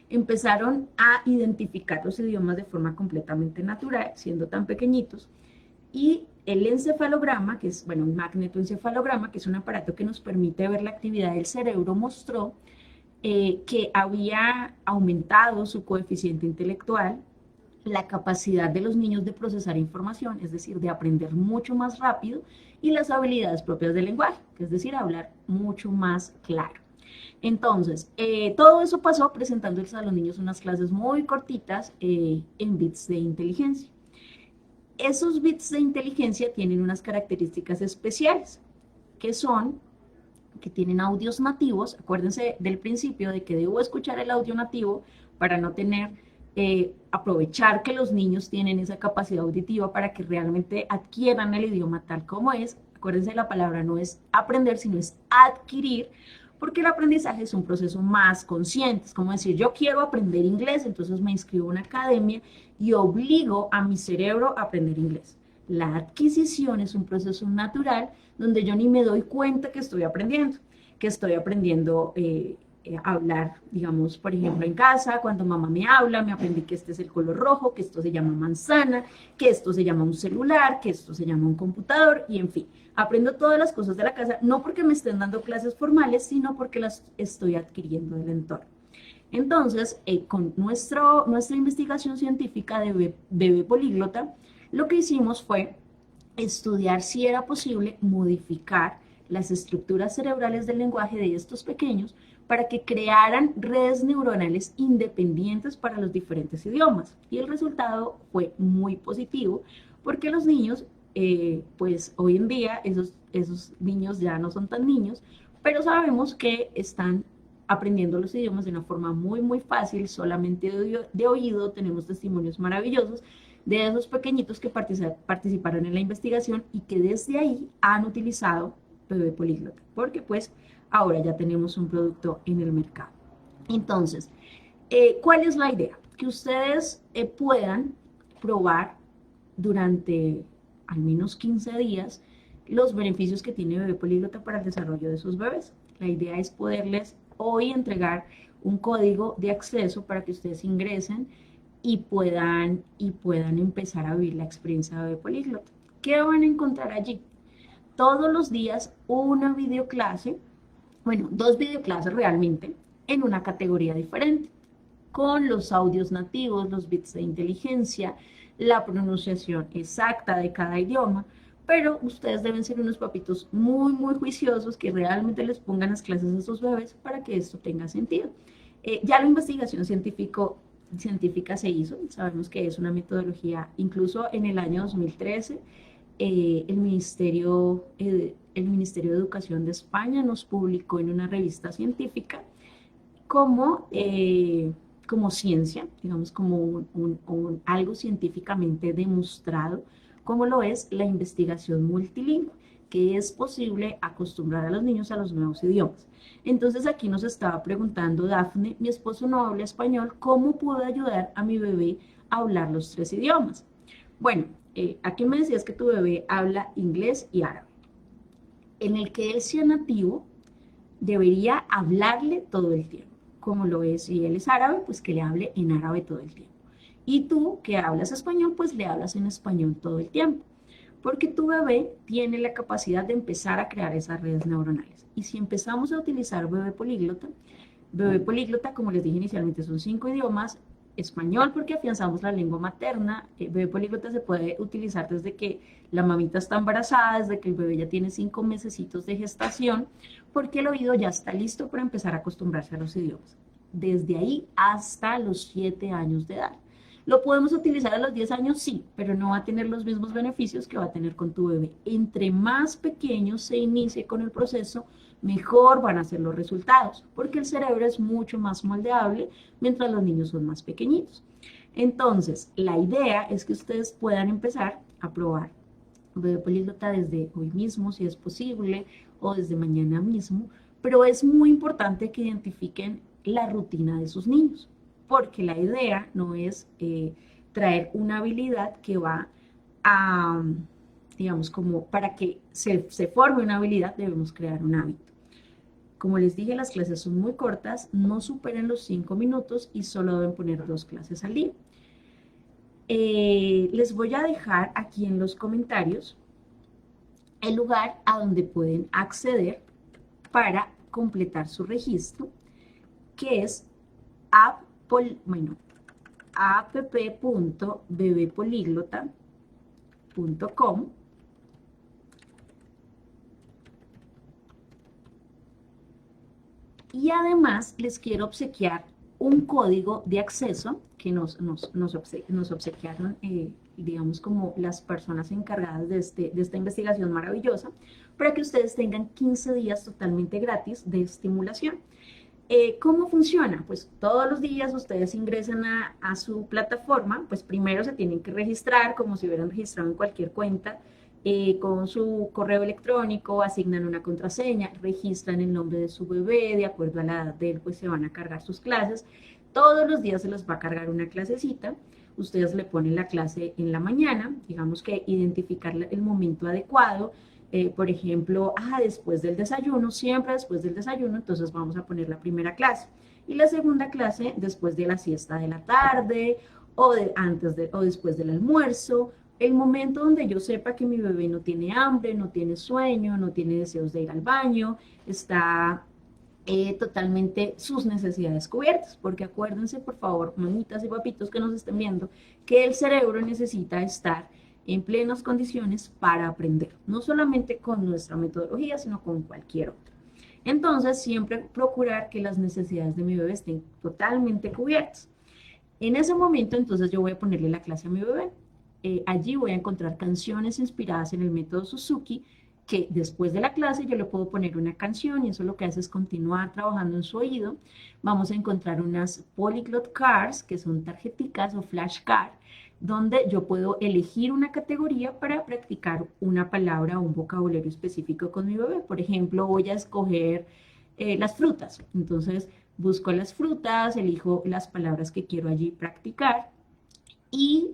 Empezaron a identificar los idiomas de forma completamente natural, siendo tan pequeñitos. Y el encefalograma, que es, bueno, un magnetoencefalograma, que es un aparato que nos permite ver la actividad del cerebro, mostró que había aumentado su coeficiente intelectual, la capacidad de los niños de procesar información, es decir, de aprender mucho más rápido, y las habilidades propias del lenguaje, es decir, hablar mucho más claro. Entonces, todo eso pasó presentándoles a los niños unas clases muy cortitas en bits de inteligencia. Esos bits de inteligencia tienen unas características especiales, que son que tienen audios nativos. Acuérdense del principio de que debo escuchar el audio nativo para no tener, aprovechar que los niños tienen esa capacidad auditiva para que realmente adquieran el idioma tal como es. Acuérdense, la palabra no es aprender, sino es adquirir, porque el aprendizaje es un proceso más consciente. Es como decir, yo quiero aprender inglés, entonces me inscribo a una academia y obligo a mi cerebro a aprender inglés. La adquisición es un proceso natural donde yo ni me doy cuenta que estoy aprendiendo a hablar, digamos, por ejemplo, en casa, cuando mamá me habla, me aprendí que este es el color rojo, que esto se llama manzana, que esto se llama un celular, que esto se llama un computador, y en fin, aprendo todas las cosas de la casa, no porque me estén dando clases formales, sino porque las estoy adquiriendo del entorno. Entonces, con nuestra investigación científica de bebé políglota, lo que hicimos fue estudiar si era posible modificar las estructuras cerebrales del lenguaje de estos pequeños para que crearan redes neuronales independientes para los diferentes idiomas. Y el resultado fue muy positivo porque los niños, pues hoy en día esos niños ya no son tan niños, pero sabemos que están aprendiendo los idiomas de una forma muy, muy fácil, solamente de oído. Tenemos testimonios maravillosos de esos pequeñitos que participaron en la investigación y que desde ahí han utilizado Bebé Políglota, porque pues ahora ya tenemos un producto en el mercado. Entonces, ¿cuál es la idea? Que ustedes puedan probar durante al menos 15 días los beneficios que tiene Bebé Políglota para el desarrollo de sus bebés. La idea es poderles hoy entregar un código de acceso para que ustedes ingresen y puedan empezar a vivir la experiencia de Bebé Políglota. ¿Qué van a encontrar allí? Todos los días una videoclase, bueno, 2 videoclases realmente, en una categoría diferente, con los audios nativos, los bits de inteligencia, la pronunciación exacta de cada idioma, pero ustedes deben ser unos papitos muy, muy juiciosos que realmente les pongan las clases a sus bebés para que esto tenga sentido. Ya la investigación científica se hizo, sabemos que es una metodología, incluso en el año 2013, el Ministerio de Educación de España nos publicó en una revista científica como ciencia, digamos, como algo científicamente demostrado, como lo es la investigación multilingüe, que es posible acostumbrar a los niños a los nuevos idiomas. Entonces aquí nos estaba preguntando Dafne, mi esposo no habla español, ¿cómo puedo ayudar a mi bebé a hablar los 3 idiomas? Bueno, aquí me decías que tu bebé habla inglés y árabe. En el que él sea nativo, debería hablarle todo el tiempo, como lo es. Si él es árabe, pues que le hable en árabe todo el tiempo. Y tú, que hablas español, pues le hablas en español todo el tiempo. Porque tu bebé tiene la capacidad de empezar a crear esas redes neuronales. Y si empezamos a utilizar Bebé Políglota, como les dije inicialmente, son 5 idiomas. Español porque afianzamos la lengua materna. Bebé Políglota se puede utilizar desde que la mamita está embarazada, desde que el bebé ya tiene 5 mesecitos de gestación, porque el oído ya está listo para empezar a acostumbrarse a los idiomas. Desde ahí hasta los 7 años de edad. ¿Lo podemos utilizar a los 10 años? Sí, pero no va a tener los mismos beneficios que va a tener con tu bebé. Entre más pequeño se inicie con el proceso, mejor van a ser los resultados, porque el cerebro es mucho más moldeable mientras los niños son más pequeñitos. Entonces, la idea es que ustedes puedan empezar a probar bebé políglota desde hoy mismo, si es posible, o desde mañana mismo, pero es muy importante que identifiquen la rutina de sus niños, porque la idea no es traer una habilidad que va a, digamos, como para que se forme una habilidad debemos crear un hábito. Como les dije, las clases son muy cortas, no superen los 5 minutos y solo deben poner 2 clases al día. Les voy a dejar aquí en los comentarios el lugar a donde pueden acceder para completar su registro, que es app.bebepoliglota.com. Y además les quiero obsequiar un código de acceso que nos obsequiaron, digamos, como las personas encargadas de esta investigación maravillosa, para que ustedes tengan 15 días totalmente gratis de estimulación. ¿Cómo funciona? Pues todos los días ustedes ingresan a su plataforma, pues primero se tienen que registrar como si hubieran registrado en cualquier cuenta, con su correo electrónico, asignan una contraseña, registran el nombre de su bebé, de acuerdo a la edad de él, pues se van a cargar sus clases. Todos los días se les va a cargar una clasecita, ustedes le ponen la clase en la mañana, digamos que identificar el momento adecuado, por ejemplo, después del desayuno, siempre después del desayuno, entonces vamos a poner la primera clase. Y la segunda clase después de la siesta de la tarde, o después del almuerzo, el momento donde yo sepa que mi bebé no tiene hambre, no tiene sueño, no tiene deseos de ir al baño, está totalmente sus necesidades cubiertas, porque acuérdense, por favor, mamitas y papitos que nos estén viendo, que el cerebro necesita estar en plenas condiciones para aprender, no solamente con nuestra metodología, sino con cualquier otra. Entonces, siempre procurar que las necesidades de mi bebé estén totalmente cubiertas. En ese momento, entonces, yo voy a ponerle la clase a mi bebé. Allí voy a encontrar canciones inspiradas en el método Suzuki, que después de la clase yo le puedo poner una canción y eso lo que hace es continuar trabajando en su oído. Vamos a encontrar unas Polyglot Cards, que son tarjeticas o flashcards, donde yo puedo elegir una categoría para practicar una palabra o un vocabulario específico con mi bebé. Por ejemplo, voy a escoger las frutas. Entonces, busco las frutas, elijo las palabras que quiero allí practicar y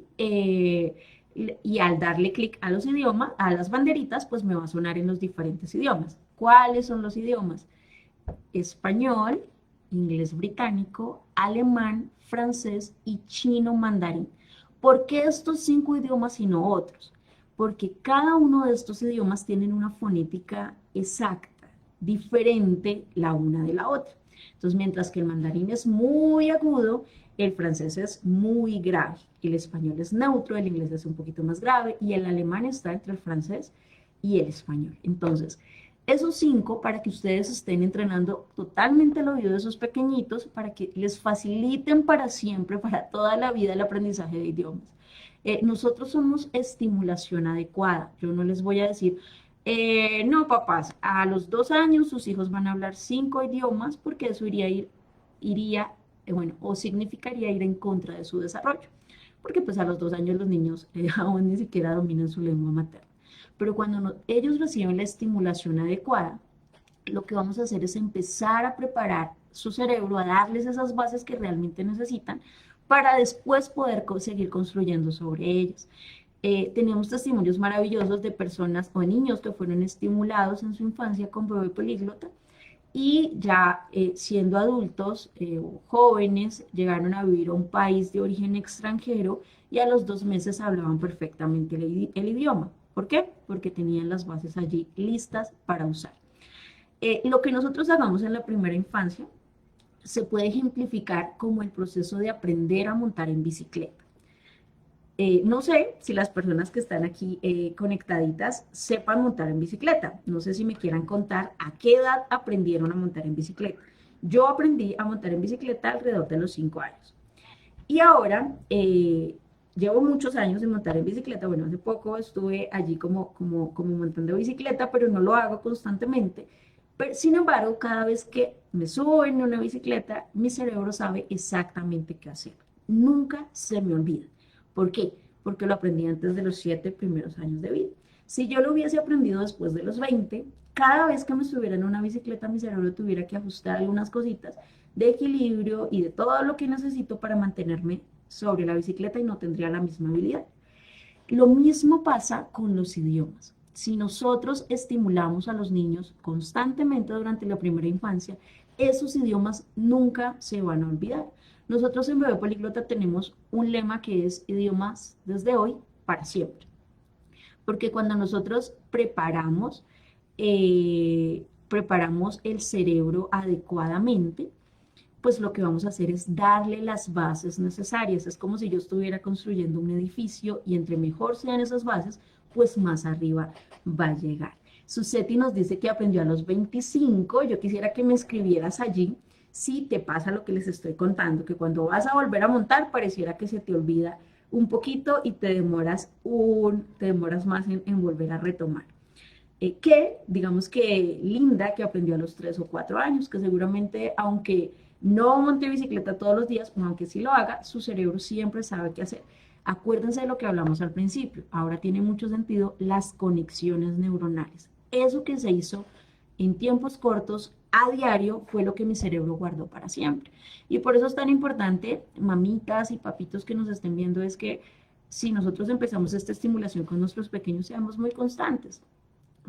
al darle clic a los idiomas, a las banderitas, pues me va a sonar en los diferentes idiomas. ¿Cuáles son los idiomas? Español, inglés británico, alemán, francés y chino mandarín. ¿Por qué estos 5 idiomas y no otros? Porque cada uno de estos idiomas tienen una fonética exacta, diferente la una de la otra. Entonces, mientras que el mandarín es muy agudo, el francés es muy grave, el español es neutro, el inglés es un poquito más grave y el alemán está entre el francés y el español. Entonces, esos 5 para que ustedes estén entrenando totalmente el oído de esos pequeñitos para que les faciliten para siempre, para toda la vida el aprendizaje de idiomas. Nosotros somos estimulación adecuada. Yo no les voy a decir, no papás, a los 2 años sus hijos van a hablar 5 idiomas porque eso bueno, o significaría ir en contra de su desarrollo. Porque pues a los 2 años los niños aún ni siquiera dominan su lengua materna. Pero cuando ellos reciben la estimulación adecuada, lo que vamos a hacer es empezar a preparar su cerebro, a darles esas bases que realmente necesitan para después poder seguir construyendo sobre ellas. Tenemos testimonios maravillosos de personas o niños que fueron estimulados en su infancia con bebé políglota y ya siendo adultos o jóvenes llegaron a vivir a un país de origen extranjero y a los 2 meses hablaban perfectamente el idioma. ¿Por qué? Porque tenían las bases allí listas para usar. Lo que nosotros hagamos en la primera infancia se puede ejemplificar como el proceso de aprender a montar en bicicleta. No sé si las personas que están aquí conectaditas sepan montar en bicicleta. No sé si me quieran contar a qué edad aprendieron a montar en bicicleta. Yo aprendí a montar en bicicleta alrededor de los 5 años. Y ahora llevo muchos años en montar en bicicleta. Bueno, hace poco estuve allí como montando bicicleta, pero no lo hago constantemente. Pero, sin embargo, cada vez que me subo en una bicicleta, mi cerebro sabe exactamente qué hacer. nunca se me olvida. ¿Por qué? Porque lo aprendí antes de los 7 primeros años de vida. Si yo lo hubiese aprendido después de los 20, cada vez que me subiera en una bicicleta, mi cerebro tuviera que ajustar algunas cositas de equilibrio y de todo lo que necesito para mantenerme sobre la bicicleta y no tendría la misma habilidad. Lo mismo pasa con los idiomas. Si nosotros estimulamos a los niños constantemente durante la primera infancia, esos idiomas nunca se van a olvidar. Nosotros en Bebé Políglota tenemos un lema que es idiomas desde hoy para siempre. Porque cuando nosotros preparamos el cerebro adecuadamente, pues lo que vamos a hacer es darle las bases necesarias. Es como si yo estuviera construyendo un edificio y entre mejor sean esas bases, pues más arriba va a llegar. Susetti nos dice que aprendió a los 25. Yo quisiera que me escribieras allí si te pasa lo que les estoy contando, que cuando vas a volver a montar pareciera que se te olvida un poquito y te demoras más en volver a retomar. Que digamos que Linda, que aprendió a los 3 o 4 años, que seguramente aunque no monte bicicleta todos los días, o aunque sí lo haga, su cerebro siempre sabe qué hacer. Acuérdense de lo que hablamos al principio, ahora tiene mucho sentido las conexiones neuronales. Eso que se hizo en tiempos cortos, a diario, fue lo que mi cerebro guardó para siempre. Y por eso es tan importante, mamitas y papitos que nos estén viendo, es que si nosotros empezamos esta estimulación con nuestros pequeños, seamos muy constantes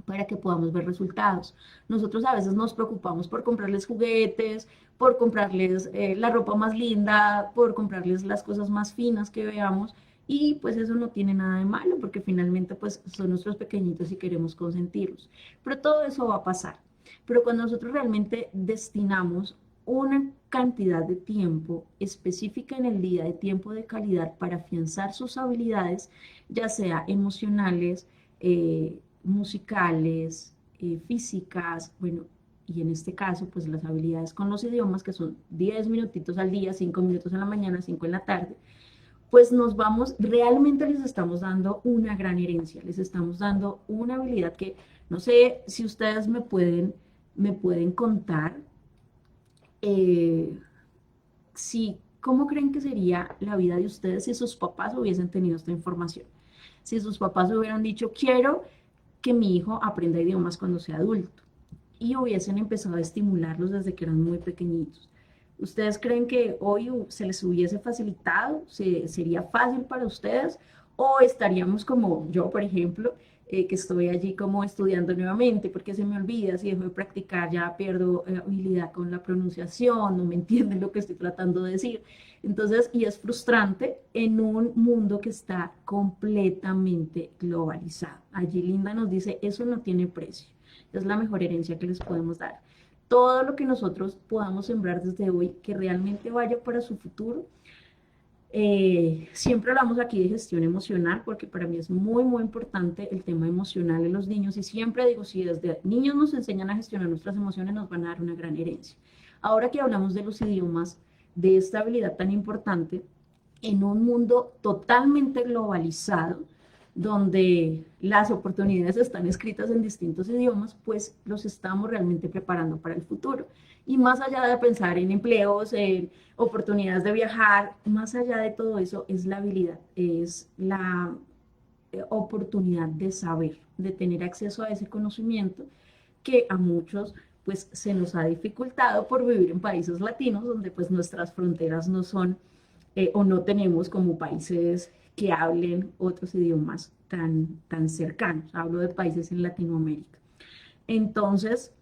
para que podamos ver resultados. Nosotros a veces nos preocupamos por comprarles juguetes, por comprarles la ropa más linda, por comprarles las cosas más finas que veamos, y pues eso no tiene nada de malo porque finalmente pues son nuestros pequeñitos y queremos consentirlos. Pero todo eso va a pasar. Pero cuando nosotros realmente destinamos una cantidad de tiempo específica en el día, de tiempo de calidad para afianzar sus habilidades, ya sea emocionales, musicales, físicas, bueno, y en este caso, pues las habilidades con los idiomas, que son 10 minutitos al día, 5 minutos en la mañana, 5 en la tarde, pues realmente les estamos dando una gran herencia, les estamos dando una habilidad que no sé si ustedes me pueden contar cómo creen que sería la vida de ustedes si sus papás hubiesen tenido esta información. Si sus papás hubieran dicho, quiero que mi hijo aprenda idiomas cuando sea adulto, y hubiesen empezado a estimularlos desde que eran muy pequeñitos. ¿Ustedes creen que hoy se les hubiese facilitado? ¿Sería fácil para ustedes? ¿O estaríamos como yo, por ejemplo, que estoy allí como estudiando nuevamente porque se me olvida, si dejo de practicar ya pierdo habilidad con la pronunciación, no me entienden lo que estoy tratando de decir? Entonces, y es frustrante en un mundo que está completamente globalizado. Allí Linda nos dice, eso no tiene precio, es la mejor herencia que les podemos dar. Todo lo que nosotros podamos sembrar desde hoy, que realmente vaya para su futuro. Siempre hablamos aquí de gestión emocional porque para mí es muy, muy importante el tema emocional en los niños, y siempre digo, si desde niños nos enseñan a gestionar nuestras emociones, nos van a dar una gran herencia. Ahora que hablamos de los idiomas, de esta habilidad tan importante, en un mundo totalmente globalizado, donde las oportunidades están escritas en distintos idiomas, pues los estamos realmente preparando para el futuro. Y más allá de pensar en empleos, en oportunidades de viajar, más allá de todo eso es la habilidad, es la oportunidad de saber, de tener acceso a ese conocimiento que a muchos pues se nos ha dificultado por vivir en países latinos donde pues nuestras fronteras no son o no tenemos como países que hablen otros idiomas tan cercanos. Hablo de países en Latinoamérica. Entonces,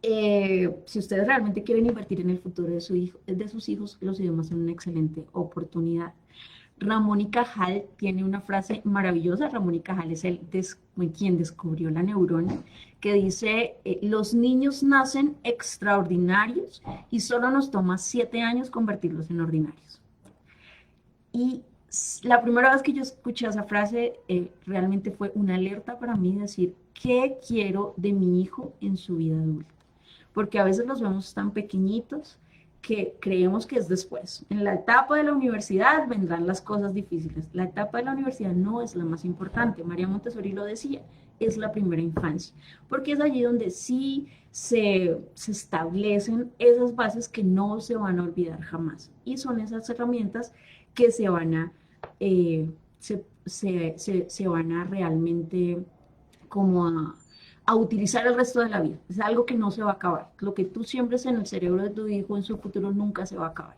si ustedes realmente quieren invertir en el futuro de sus hijos, los idiomas son una excelente oportunidad. Ramón y Cajal tiene una frase maravillosa. Ramón y Cajal es quien descubrió la neurona, que dice, los niños nacen extraordinarios y solo nos toma 7 años convertirlos en ordinarios. Y la primera vez que yo escuché esa frase, realmente fue una alerta para mí, decir, ¿qué quiero de mi hijo en su vida adulta? Porque a veces los vemos tan pequeñitos que creemos que es después. En la etapa de la universidad vendrán las cosas difíciles. La etapa de la universidad no es la más importante. María Montessori lo decía, es la primera infancia, porque es allí donde sí se establecen esas bases que no se van a olvidar jamás. Y son esas herramientas que se van a, se van a realmente como a utilizar el resto de la vida. Es algo que no se va a acabar. Lo que tú siembres en el cerebro de tu hijo en su futuro nunca se va a acabar.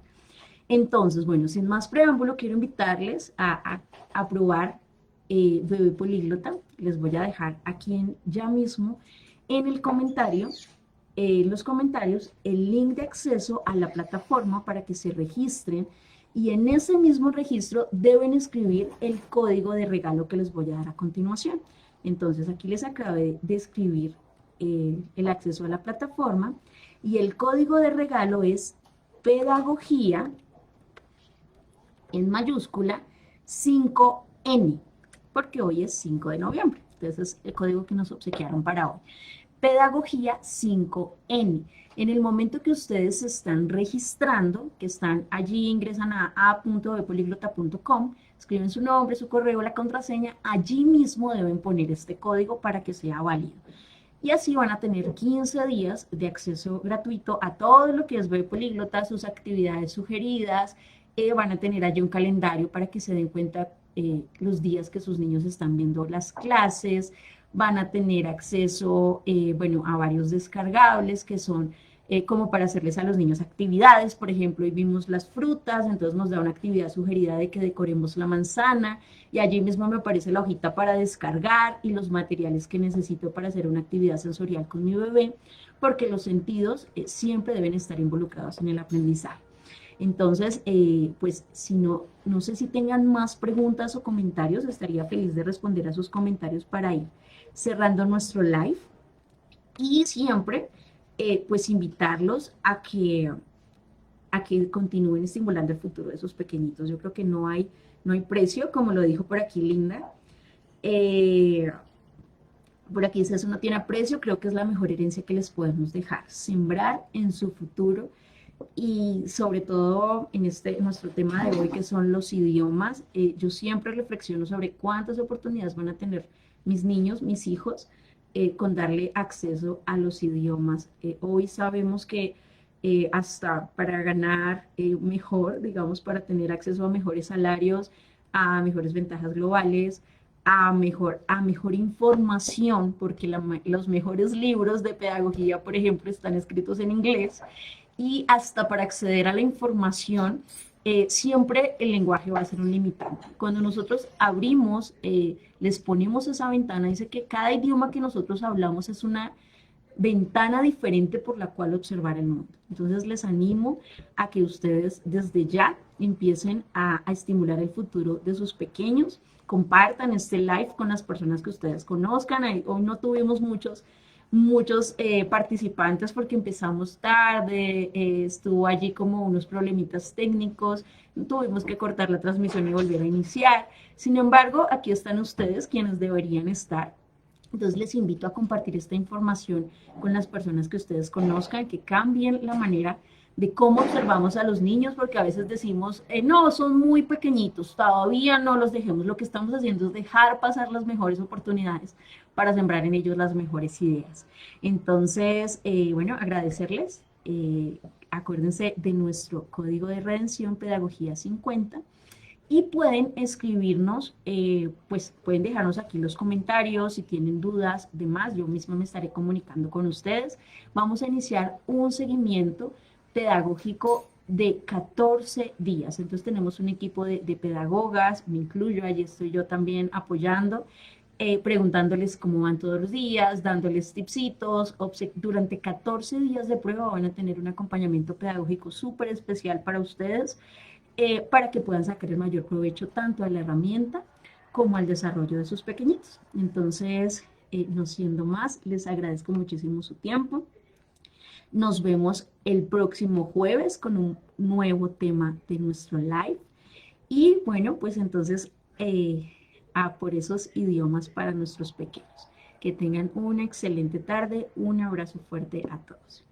Entonces, bueno, sin más preámbulo, quiero invitarles a probar Bebé Políglota. Les voy a dejar aquí ya mismo en el comentario, en los comentarios, el link de acceso a la plataforma para que se registren y en ese mismo registro deben escribir el código de regalo que les voy a dar a continuación. Entonces aquí les acabé de escribir el acceso a la plataforma y el código de regalo es pedagogía en mayúscula 5N, porque hoy es 5 de noviembre. Entonces es el código que nos obsequiaron para hoy. Pedagogía 5N. En el momento que ustedes se están registrando, que están allí, ingresan a a.bepoliglota.com, escriben su nombre, su correo, la contraseña, allí mismo deben poner este código para que sea válido. Y así van a tener 15 días de acceso gratuito a todo lo que es Bebé Políglota, sus actividades sugeridas, van a tener allí un calendario para que se den cuenta los días que sus niños están viendo las clases, van a tener acceso, bueno, a varios descargables que son como para hacerles a los niños actividades. Por ejemplo, hoy vimos las frutas, entonces nos da una actividad sugerida de que decoremos la manzana y allí mismo me aparece la hojita para descargar y los materiales que necesito para hacer una actividad sensorial con mi bebé, porque los sentidos siempre deben estar involucrados en el aprendizaje. Entonces, pues si no sé si tengan más preguntas o comentarios, estaría feliz de responder a sus comentarios para ir cerrando nuestro live. Y siempre, pues invitarlos a que continúen estimulando el futuro de sus pequeñitos. Yo creo que no hay precio, como lo dijo por aquí Linda. Por aquí dice, eso no tiene precio, creo que es la mejor herencia que les podemos dejar. Sembrar en su futuro y sobre todo en nuestro tema de hoy que son los idiomas, yo siempre reflexiono sobre cuántas oportunidades van a tener mis niños, mis hijos, con darle acceso a los idiomas. Hoy sabemos que hasta para ganar mejor, digamos, para tener acceso a mejores salarios, a mejores ventajas globales, a mejor información, porque los mejores libros de pedagogía, por ejemplo, están escritos en inglés, y hasta para acceder a la información, siempre el lenguaje va a ser un limitante. Cuando nosotros abrimos, les ponemos esa ventana, dice que cada idioma que nosotros hablamos es una ventana diferente por la cual observar el mundo. Entonces les animo a que ustedes desde ya empiecen a estimular el futuro de sus pequeños, compartan este live con las personas que ustedes conozcan. Hoy no tuvimos muchos participantes porque empezamos tarde, estuvo allí como unos problemitas técnicos, tuvimos que cortar la transmisión y volver a iniciar. Sin embargo, aquí están ustedes quienes deberían estar. Entonces les invito a compartir esta información con las personas que ustedes conozcan, que cambien la manera de cómo observamos a los niños, porque a veces decimos, no, son muy pequeñitos, todavía no los dejemos. Lo que estamos haciendo es dejar pasar las mejores oportunidades para sembrar en ellos las mejores ideas. Entonces, bueno, agradecerles. Acuérdense de nuestro código de redención, Pedagogía 50. Y pueden escribirnos, pues pueden dejarnos aquí los comentarios si tienen dudas, demás. Yo misma me estaré comunicando con ustedes. Vamos a iniciar un seguimiento pedagógico de 14 días. Entonces tenemos un equipo de pedagogas, me incluyo, allí estoy yo también apoyando, preguntándoles cómo van todos los días, dándoles tipsitos. Durante 14 días de prueba van a tener un acompañamiento pedagógico súper especial para ustedes, para que puedan sacar el mayor provecho tanto a la herramienta como al desarrollo de sus pequeñitos. Entonces, no siendo más, les agradezco muchísimo su tiempo. Nos vemos el próximo jueves con un nuevo tema de nuestro live. Y bueno, pues entonces, por esos idiomas para nuestros pequeños. Que tengan una excelente tarde. Un abrazo fuerte a todos.